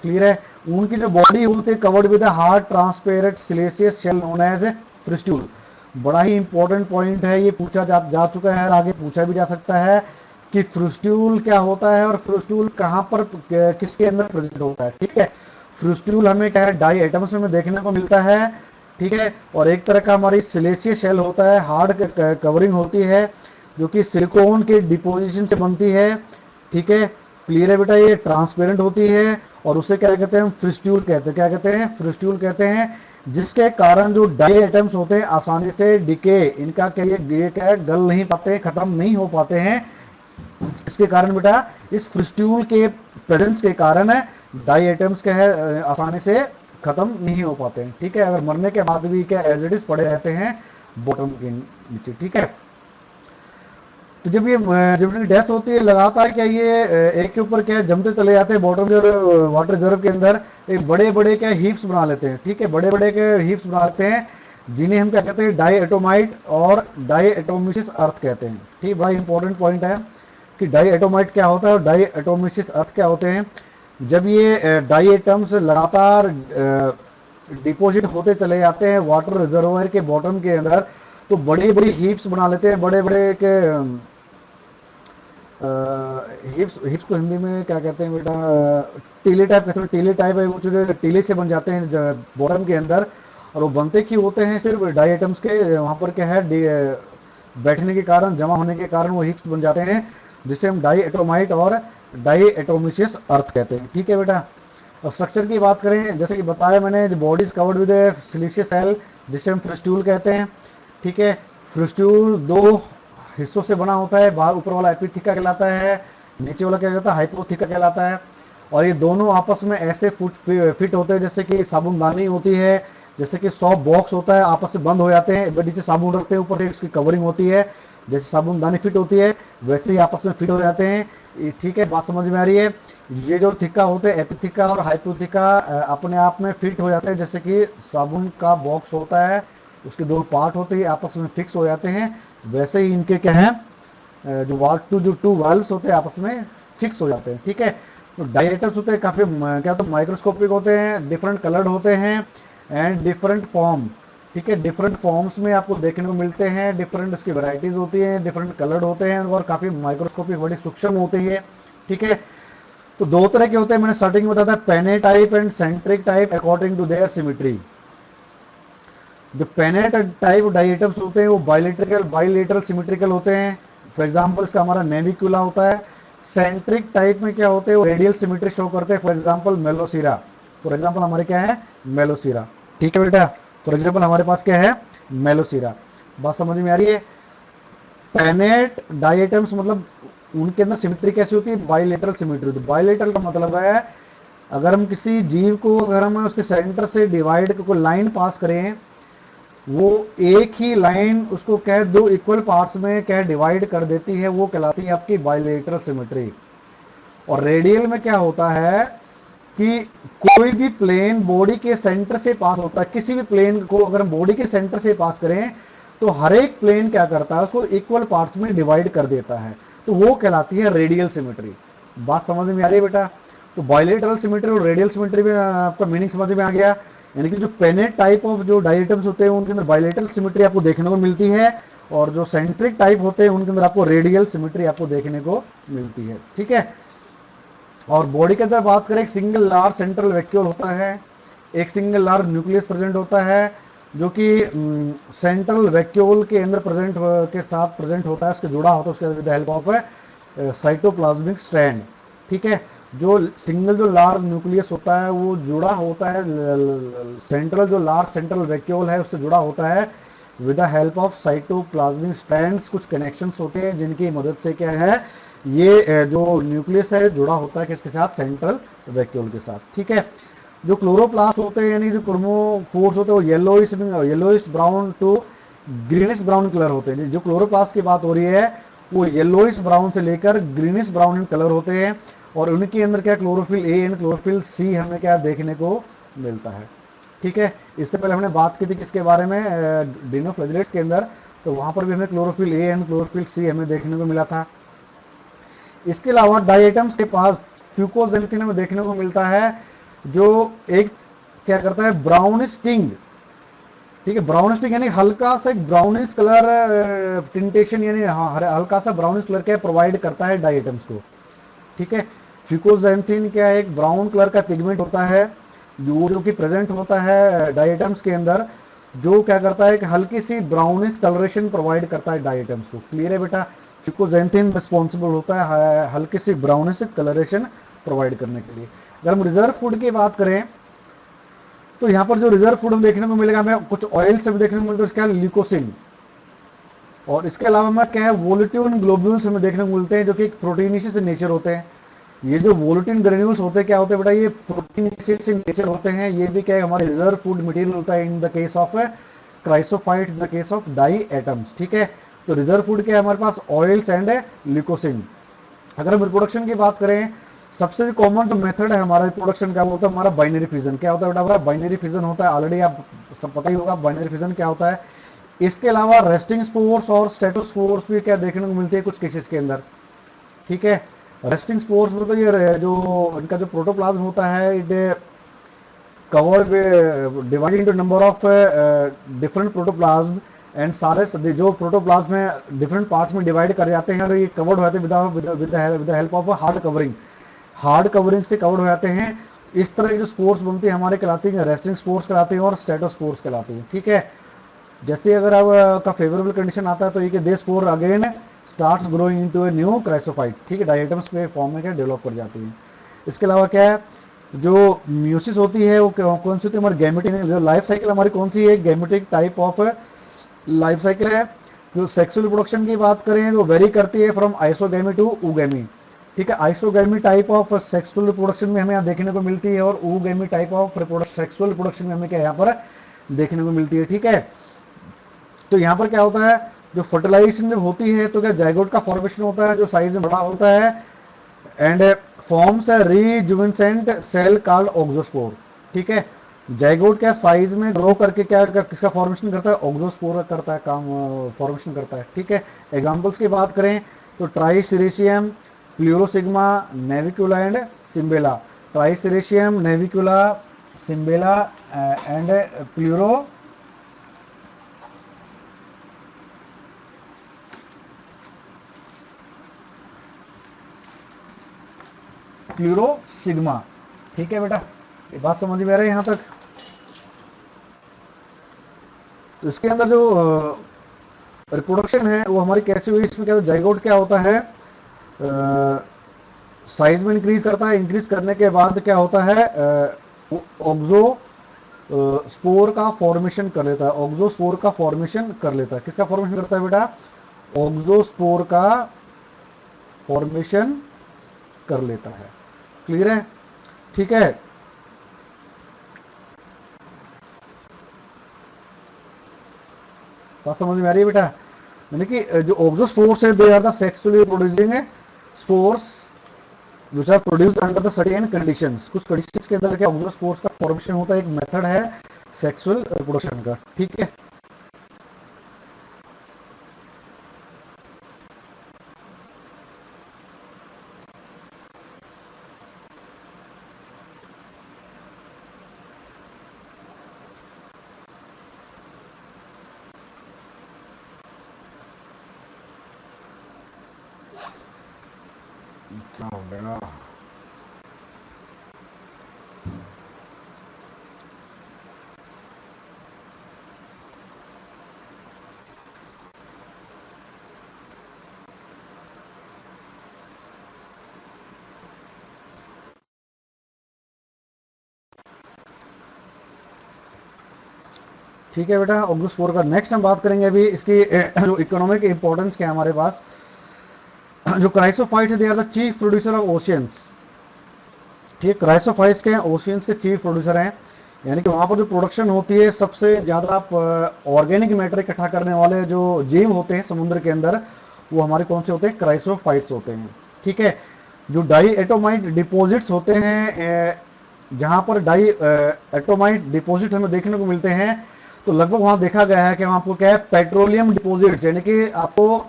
क्लियर है, उनकी जो बॉडी होती है covered with hard transparent siliceous shell known as frustule. बड़ा ही इंपॉर्टेंट पॉइंट है, ये पूछा जा चुका है और आगे पूछा भी जा सकता है कि फ्रिस्ट्यूल क्या होता है और फ्रिस्ट्यूल कहां पर किसके अंदर प्रेजेंट होता है। ठीक है, फ्रिस्ट्यूल हमें क्या है, डाई एटम्स में देखने को मिलता है। ठीक है, और एक तरह का हमारी सिलिशियस शेल होता है, हार्ड कवरिंग होती है जो कि सिलिकॉन के डिपोजिशन से बनती है। ठीक है, क्लियर है बेटा, ये ट्रांसपेरेंट होती है और उसे क्या कहते हैं, हम फ्रिस्ट्यूल कहते हैं। क्या कहते हैं, फ्रिस्ट्यूल कहते हैं, जिसके कारण जो डाई एटम्स होते हैं आसानी से डिके, इनका क्या ये क्या है, गल नहीं पाते, खत्म नहीं हो पाते हैं। इसके कारण बेटा, इस फ्रिस्ट्यूल के प्रेजेंस के कारण डाई एटम्स क्या है, आसानी से खत्म नहीं हो पाते हैं। ठीक है, अगर मरने के बाद भी क्या एज इट इज पड़े रहते हैं बॉटम के नीचे। ठीक है, तो जब इनकी डेथ होती है लगातार क्या ये एक के ऊपर क्या जमते चले जाते हैं, बॉटम जो वाटर रिजर्व के अंदर एक बड़े बड़े क्या हीप्स बना लेते हैं। ठीक है, बड़े बड़े के हीप्स बना लेते हैं, जिन्हें हम क्या कहते हैं, डाई एटोमाइट और डाई एटोमिसिस अर्थ कहते हैं। ठीक, बड़ा इंपॉर्टेंट पॉइंट है कि डाई एटोमाइट क्या होता है और डाई एटोमिसिस अर्थ क्या होते हैं। जब ये डाई एटम्स लगातार डिपोजिट होते चले जाते हैं वाटर रिजर्वायर के बॉटम के अंदर, तो बड़ी बड़ी हीप्स बना लेते हैं, बड़े बड़े के हिप्स को हिंदी में क्या कहते हैं बेटा, टीले टाइप कहते हैं। टीले टाइप है वो, जो टीले से बन जाते हैं बॉटम के अंदर, और वो बनते क्यों होते हैं, सिर्फ डाई एटम्स के वहाँ पर क्या है, बैठने के कारण, जमा होने के कारण वो हिप्स बन जाते हैं, जिसे हम डाई एटोमाइट और डाई एटोमिसियस अर्थ कहते हैं। ठीक है बेटा, और स्ट्रक्चर की बात करें, जैसे कि बताया मैंने, body is covered with siliceous cell जिसे हम फ्रिस्ट्यूल कहते हैं। ठीक है, फ्रिस्ट्यूल दो हिस्सों से बना होता है, बाहर ऊपर वाला एपिथिका कहलाता है, नीचे वाला क्या कहता है, हाइपोथिका कहलाता है। और ये दोनों आपस में ऐसे फिट होते हैं जैसे कि साबुनदानी होती है, जैसे कि 100 बॉक्स होता है, आपस में बंद हो जाते हैं, नीचे साबुन रखते हैं, ऊपर से उसकी कवरिंग होती है, जैसे साबुन दानी फिट होती है वैसे ही आपस में फिट हो जाते हैं। ठीक है, बात समझ में आ रही है। ये जो थिक्का होते हैं एपिथिक्का और हाइपोथिक्का अपने आप में फिट हो जाते हैं, जैसे कि साबुन का बॉक्स होता है, उसके दो पार्ट होते हैं आपस में फिक्स हो जाते हैं, वैसे ही इनके क्या है जो टू वाल्व्स होते हैं आपस में फिक्स हो जाते हैं। ठीक है, तो डायरेक्टर्स होते हैं काफी क्या होता है माइक्रोस्कोपिक होते हैं, डिफरेंट कलर्ड होते हैं एंड डिफरेंट फॉर्म। ठीक है, डिफरेंट फॉर्म्स में आपको देखने को मिलते हैं, डिफरेंट उसकी वैरायटीज होती हैं, डिफरेंट कलर्ड होते हैं और काफी माइक्रोस्कोपिक बड़ी सूक्ष्म होती है। ठीक है, तो दो तरह के होते हैं, मैंने स्टार्टिंग में बताया था, pennate type and centric type according to their symmetry. जो पेने टाइप डाइएटम्स होते हैं वो बाइलेटरल सिमेट्रिकल होते हैं। फॉर एग्जांपल इसका हमारा नेविकुला होता है। सेंट्रिक टाइप में क्या होते हैं, वो रेडियल सिमेट्री शो करते हैं। फॉर एग्जांपल मेलोसीरा, फॉर एग्जांपल हमारे क्या है मेलोसीरा। ठीक है बेटा, फॉर एग्जांपल हमारे पास क्या है मेलोसीरा। बात समझ में आ रही है। पेनेट डाइएटम्स मतलब उनके अंदर सिमेट्री कैसी होती है, बाइलेटरल सिमेट्री होती है। बाइलेटरल का मतलब है अगर हम किसी जीव को अगर हम उसके सेंटर से डिवाइड को लाइन पास करें, वो एक ही लाइन उसको क्या दो इक्वल पार्ट्स में क्या डिवाइड कर देती है, वो कहलाती है आपकी बाइलेटरल सिमेट्री। और रेडियल में क्या होता है कि कोई भी प्लेन बॉडी के सेंटर से पास होता है, किसी भी प्लेन को अगर हम बॉडी के सेंटर से पास करें तो हर एक प्लेन क्या करता है उसको इक्वल पार्ट्स में डिवाइड कर देता है, तो वो कहलाती है रेडियल सिमेट्री। बात समझ में आ रही है बेटा। तो बाइलेटरल सिमेट्री और रेडियल सिमेट्री में आपका मीनिंग समझ में आ गया। यानी कि जो पेनेट टाइप ऑफ जो डायटम्स होते हैं उनके अंदर बाइलेटरल सिमेट्री आपको देखने को मिलती है, और जो सेंट्रिक टाइप होते हैं उनके अंदर आपको रेडियल सिमेट्री आपको देखने को मिलती है। ठीक है, और बॉडी के अंदर बात करें, एक सिंगल लार्ज सेंट्रल वैक्यूल होता है, एक सिंगल लार्ज न्यूक्लियस प्रेजेंट होता है, जो कि सेंट्रल वैक्यूल के अंदर के साथ प्रेजेंट होता है, उसके जुड़ा होता है उसके with help of cytoplasmic strand. ठीक है, जो सिंगल जो लार्ज न्यूक्लियस होता है वो जुड़ा होता है सेंट्रल जो लार्ज सेंट्रल वैक्यूल है उससे जुड़ा होता है with the help of cytoplasmic strands. कुछ कनेक्शंस होते हैं जिनकी मदद से क्या है ये जो न्यूक्लियस है जुड़ा होता है किसके साथ, सेंट्रल वैक्यूल के साथ। ठीक है, जो क्लोरोप्लास्ट होते हैं यानी जो क्रोमोफोर्स होते हैं वो yellowish brown to greenish brown colour होते हैं। जो क्लोरोप्लास्ट की बात हो रही है वो येलोइश ब्राउन से लेकर ग्रीनिश ब्राउन इन कलर होते हैं, और उनके अंदर क्या chlorophyll a and chlorophyll c हमें क्या देखने को मिलता है। ठीक है, इससे पहले हमने बात की थी किसके बारे में, डिनोफ्लैजिलेट्स के अंदर, तो वहां पर भी हमें chlorophyll a and chlorophyll c हमें देखने को मिला था। इसके अलावा डायटम्स के पास फ्यूकोजेंथिन हमें देखने को मिलता है, जो एक क्या करता है ब्राउनिश टिंग। ठीक है, ब्राउनिश टिंग यानी हल्का सा एक ब्राउनिश कलर टिंटेशन यानी हल्का सा ब्राउनिश कलर क्या प्रोवाइड करता है डायटम्स को। ठीक है, फ्यूकोजेंथिन क्या एक ब्राउन कलर का पिगमेंट होता है जो कि प्रेजेंट होता है डायटम्स के अंदर, जो क्या करता है कि हल्की सी ब्राउनिश कलरेशन प्रोवाइड करता है डायटम्स को। क्लियर है बेटा, फ्यूकोजेंथिन रिस्पॉन्सिबल होता है हल्की सी ब्राउनिश कलरेशन प्रोवाइड करने के लिए। अगर हम रिजर्व फूड की बात करें तो यहां पर जो रिजर्व फूड हम देखने को मिलेगा, हमें कुछ ऑयल से भी देखने को मिलता है, उसका ल्यूकोसिन, और इसके अलावा हमें क्या है वोलेटिन ग्लोब्यूल्स हमें देखने को मिलते हैं जो कि प्रोटीनिशियस नेचर होते हैं। ये जो वोलेटिन ग्रेन्यूल्स होते हैं क्या होते हैं बेटा, ये प्रोटीनिशियस नेचर होते हैं। ये भी क्या है हमारे रिजर्व फूड मटेरियल होता है in the case of chrysophytes, in the case of diatoms. ठीक है, तो रिजर्व फूड क्या है हमारे पास ऑयल्स एंड ल्यूकोसिन। अगर हम रिप्रोडक्शन की बात करें, सबसे कॉमन जो मेथड है हमारा रिप्रोडक्शन का वो होता है हमारा बाइनरी फिजन। क्या होता है बेटा हमारा बाइनरी फिजन होता है, ऑलरेडी आप सब पता ही होगा बाइनरी फिजन क्या होता है। इसके अलावा रेस्टिंग स्पोर्स और स्टेटोस्पोर्स भी क्या देखने को मिलते हैं कुछ केसेस के अंदर। ठीक है, रेस्टिंग स्पोर्स में तो ये जो इनका जो प्रोटोप्लाज्म होता है it covered divided into number of different protoplasm, and सारे जो प्रोटोप्लाज्म में डिफरेंट पार्ट्स में डिवाइड कर जाते हैं और ये कवर्ड हो जाते हैं with the help of hard covering. Hard covering से कवर्ड हो जाते हैं। इस तरह की जो स्पोर्स बनती है हमारे कहलाती है रेस्टिंग स्पोर्स कहलाती हैं और स्टेटोस्पोर्स कहलाती हैं। ठीक है, जैसे अगर आपका फेवरेबल कंडीशन आता है तो ये they spore again starts growing into a new chrysophyte. ठीक है, डायटम्स के फॉर्म में क्या डेवलप कर जाती है। इसके अलावा क्या है जो म्यूसिस होती है वो कौन सी होती है हमारी गैमेटिक, जो लाइफ साइकिल हमारी कौन सी है gametic type of life cycle है। जो सेक्सुअल रिप्रोडक्शन की बात करें तो वेरी करती है फ्रॉम आइसोगैमी टू ऊगैमी। ठीक है, isogamy type of sexual reproduction में हमें यहाँ देखने को मिलती है, और oogamy type of sexual reproduction में हमें क्या यहाँ पर देखने को मिलती है। ठीक है, तो यहाँ पर क्या होता है, जो फर्टिलाइजेशन जब होती है तो क्या जाइगोट का फॉर्मेशन होता है जो साइज में बड़ा होता है, एंड फॉर्म्स है रीजुवेनेसेंट सेल कॉल्ड ऑक्सोस्पोर। ठीक है, जाइगोट क्या साइज में ग्रो करके किसका फॉर्मेशन करता है, ऑक्सोस्पोर करता है, काम फॉर्मेशन करता है। ठीक है, एग्जांपल्स की बात करें तो ट्राइसीरेशियम, प्लूरोसिग्मा, नेविकुला एंड सिम्बेला। ट्राइसीरेशियम, नेविकुला, सिम्बेला एंड प्लूरोसिग्मा। ठीक है बेटा, ये बात समझ में आ रही है यहाँ तक। तो इसके अंदर जो रिप्रोडक्शन है वो हमारी कैसी हुई, इसमें क्या जाइगोट क्या होता है, साइज में इंक्रीज करता है, इंक्रीज करने के बाद क्या होता है, ऑक्सो स्पोर का फॉर्मेशन कर लेता है, ऑक्सो स्पोर का फॉर्मेशन कर लेता है। किसका फॉर्मेशन करता है बेटा, ऑक्सो स्पोर का फॉर्मेशन कर लेता है। क्लियर है? ठीक है, बात समझ में आ रही है बेटा। यानी कि जो ऑक्सोस्पोर्स है they are the sexually producing spores which are produced under the certain conditions. कुछ कंडीशंस के अंदर क्या ऑक्सोस्पोर्स का फॉर्मेशन होता है, एक मेथड है सेक्सुअल रिप्रोडक्शन का। ठीक है, क्या हो गया, ठीक है बेटा। ऑक्सोस्पोर का नेक्स्ट हम बात करेंगे अभी इसकी जो इकोनॉमिक इंपॉर्टेंस क्या है हमारे पास। जो chrysophytes they are the chief producer of oceans. ठीक है, क्राइसोफाइट्स के ओशियंस के चीफ प्रोड्यूसर हैं, यानी कि वहां पर जो प्रोडक्शन होती है सबसे ज्यादा ऑर्गेनिक मैटर इकट्ठा करने वाले जो जीव होते हैं समुद्र के अंदर, वो हमारे कौन से होते हैं, क्राइसोफाइट्स होते हैं। ठीक है, जो डाई एटोमाइट डिपोजिट्स होते हैं, जहां पर डाई एटोमाइट डिपोजिट हमें देखने को मिलते हैं, तो लगभग वहां देखा गया है कि वहां आपको क्या है, पेट्रोलियम डिपोजिट्स, यानी कि आपको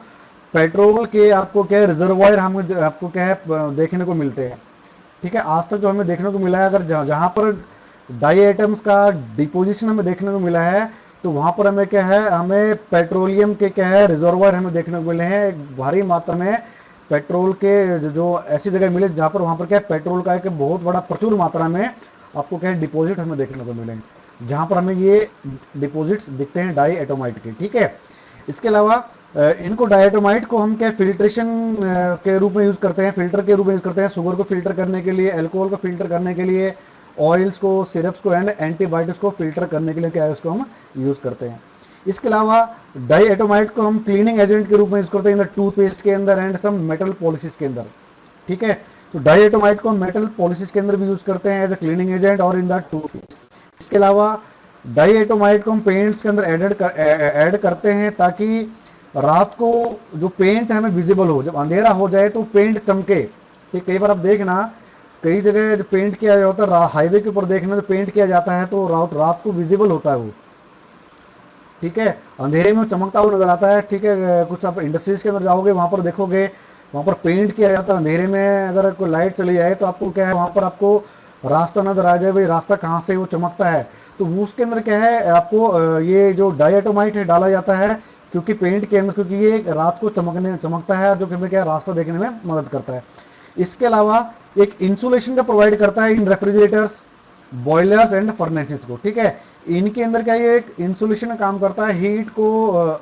पेट्रोल के आपको क्या है रिजर्वायर हम आपको क्या है देखने को मिलते हैं। ठीक है, आज तक जो हमें देखने को मिला है, अगर जहां पर डाई एटम्स का डिपोजिशन हमें देखने को मिला है, तो वहां पर हमें क्या है, हमें पेट्रोलियम के क्या है रिजर्वायर हमें देखने को मिले हैं भारी मात्रा में। पेट्रोल के जो ऐसी जगह मिले जहां पर वहां पर क्या है, पेट्रोल का एक बहुत बड़ा प्रचुर मात्रा में आपको क्या है डिपोजिट हमें देखने को मिले हैं, जहां पर हमें ये डिपोजिट्स दिखते हैं डाई एटोमाइट के। ठीक है, इसके अलावा इनको डायटोमाइट को हम क्या फिल्ट्रेशन के रूप में यूज करते हैं, फिल्टर के रूप में यूज करते हैं, शुगर को फिल्टर करने के लिए, अल्कोहल को फिल्टर करने के लिए, ऑयल्स को, सिरप्स को एंड एंटीबायोटिक्स को फिल्टर करने के लिए क्या है उसको हम यूज करते हैं। इसके अलावा डाईएटोमाइट को हम क्लीनिंग एजेंट के रूप में यूज करते हैं टूथपेस्ट के अंदर एंड सम मेटल पॉलिशिस के अंदर। ठीक है, तो डाईएटोमाइट को हम मेटल पॉलिशिस के अंदर भी यूज करते हैं एज ए क्लीनिंग एजेंट और इन द टूथपेस्ट। इसके अलावा डाईएटोमाइट को हम पेंट्स के अंदर ऐड करते हैं ताकि रात को जो पेंट हमें विजिबल हो, जब अंधेरा हो जाए तो पेंट चमके। ठीक, कई बार आप देखना कई जगह जो पेंट किया जाता है हाईवे के ऊपर देखना जो पेंट किया जाता है तो रात को विजिबल होता है वो। ठीक है, अंधेरे में चमकता हुआ नजर आता है। ठीक है, कुछ आप इंडस्ट्रीज के अंदर जाओगे वहां पर देखोगे वहां पर पेंट किया जाता है, अंधेरे में अगर कोई लाइट चली जाए तो आपको क्या है वहां पर आपको रास्ता नजर आ जाए, भाई रास्ता कहाँ से वो चमकता है। तो वो उसके अंदर क्या है आपको ये जो डाईएटोमाइट है डाला जाता है क्योंकि पेंट के अंदर, क्योंकि ये रात को चमकता है जो कि हमें क्या रास्ता देखने में मदद करता है। इसके अलावा एक इंसुलेशन का प्रोवाइड करता है इन रेफ्रिजरेटर्स, बॉयलर्स एंड फर्नेसेस को। ठीक है, इनके अंदर क्या ये एक इंसुलेशन का काम करता है, हीट को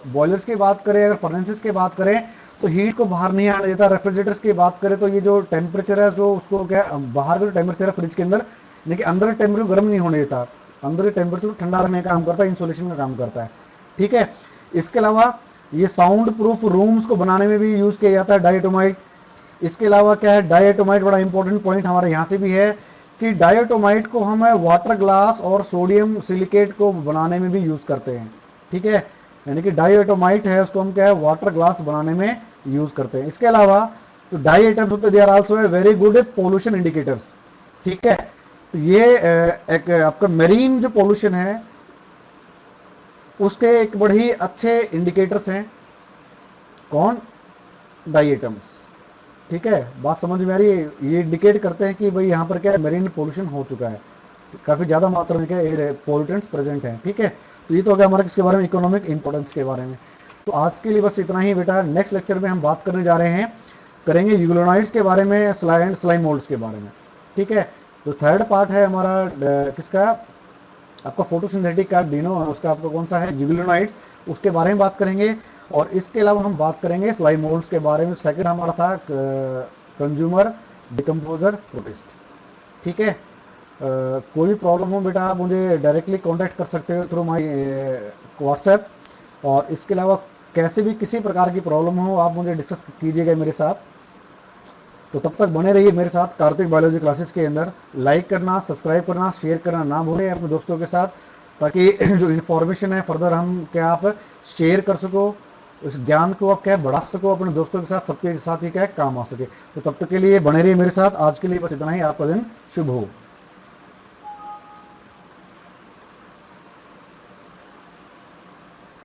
बॉयलर्स की बात करें, अगर फर्नेसेस की बात करें तो हीट को बाहर नहीं आने देता। रेफ्रिजरेटर्स की बात करें तो ये जो टेम्परेचर है जो उसको क्या बाहर का जो टेम्परेचर है फ्रिज के अंदर, लेकिन अंदर टेम्परेचर गर्म नहीं होने देता, अंदर टेम्परेचर ठंडा रखने का काम करता है, इंसुलेशन का काम करता है। ठीक है, इसके अलावा ये साउंड प्रूफ रूम्स को बनाने में भी यूज किया जाता है डाईएटोमाइट। इसके अलावा क्या है डाईएटोमाइट, बड़ा इंपॉर्टेंट पॉइंट हमारे यहाँ से भी है कि डायटोमाइट को हम वाटर ग्लास और सोडियम सिलिकेट को बनाने में भी यूज करते हैं, ठीक है। यानी कि डायटोमाइट है उसको हम क्या है वाटर ग्लास बनाने में यूज करते हैं। इसके अलावा जो डाई आइटम्स होते हैं they are also very good pollution indicators, ठीक है। तो ये एक आपका मेरीन जो पोल्यूशन है उसके एक बड़े ही अच्छे इंडिकेटर्स हैं। कौन? डाई आइटम्स, ठीक है। बात समझ में आ रही है? ये इंडिकेट करते हैं कि भाई यहाँ पर क्या है मेरीन पोल्यूशन हो चुका है, काफी ज्यादा मात्रा में क्या एयर पोल्यूटेंट्स प्रेजेंट हैं, ठीक है। तो ये तो हो गया हमारा किसके बारे में, इकोनॉमिक इंपॉर्टेंस के बारे में। तो आज के लिए बस इतना ही बेटा। नेक्स्ट लेक्चर में हम बात करने जा रहे हैं, करेंगे यूग्लोनाइड्स के बारे में, स्लाइम मोल्ड्स के बारे में, ठीक है। तो थर्ड पार्ट है हमारा किसका, आपका फोटोसिंथेटिक का डिनो, उसका आपका कौन सा है, यूग्लोनाइड्स, उसके बारे में बात करेंगे। और इसके अलावा हम बात करेंगे स्लाइम मोल्ड्स के बारे में। सेकंड हमारा था कंज्यूमर डिकम्पोजर प्रोटिस्ट, ठीक है। कोई भी प्रॉब्लम हो बेटा आप मुझे डायरेक्टली कांटेक्ट कर सकते हो थ्रू माय व्हाट्सएप। और इसके अलावा कैसे भी किसी प्रकार की प्रॉब्लम हो आप मुझे डिस्कस कीजिएगा मेरे साथ। तो तब तक बने रहिए मेरे साथ कार्तिक बायोलॉजी क्लासेस के अंदर। लाइक करना, सब्सक्राइब करना, शेयर करना ना भूलें अपने दोस्तों के साथ, ताकि जो इन्फॉर्मेशन है फर्दर हम क्या आप शेयर कर सको, उस ज्ञान को आप क्या बढ़ा सको अपने दोस्तों के साथ, सबके साथ ही क्या काम आ सके। तो तब तक के लिए बने रहिए मेरे साथ। आज के लिए बस इतना ही। आपका दिन शुभ हो।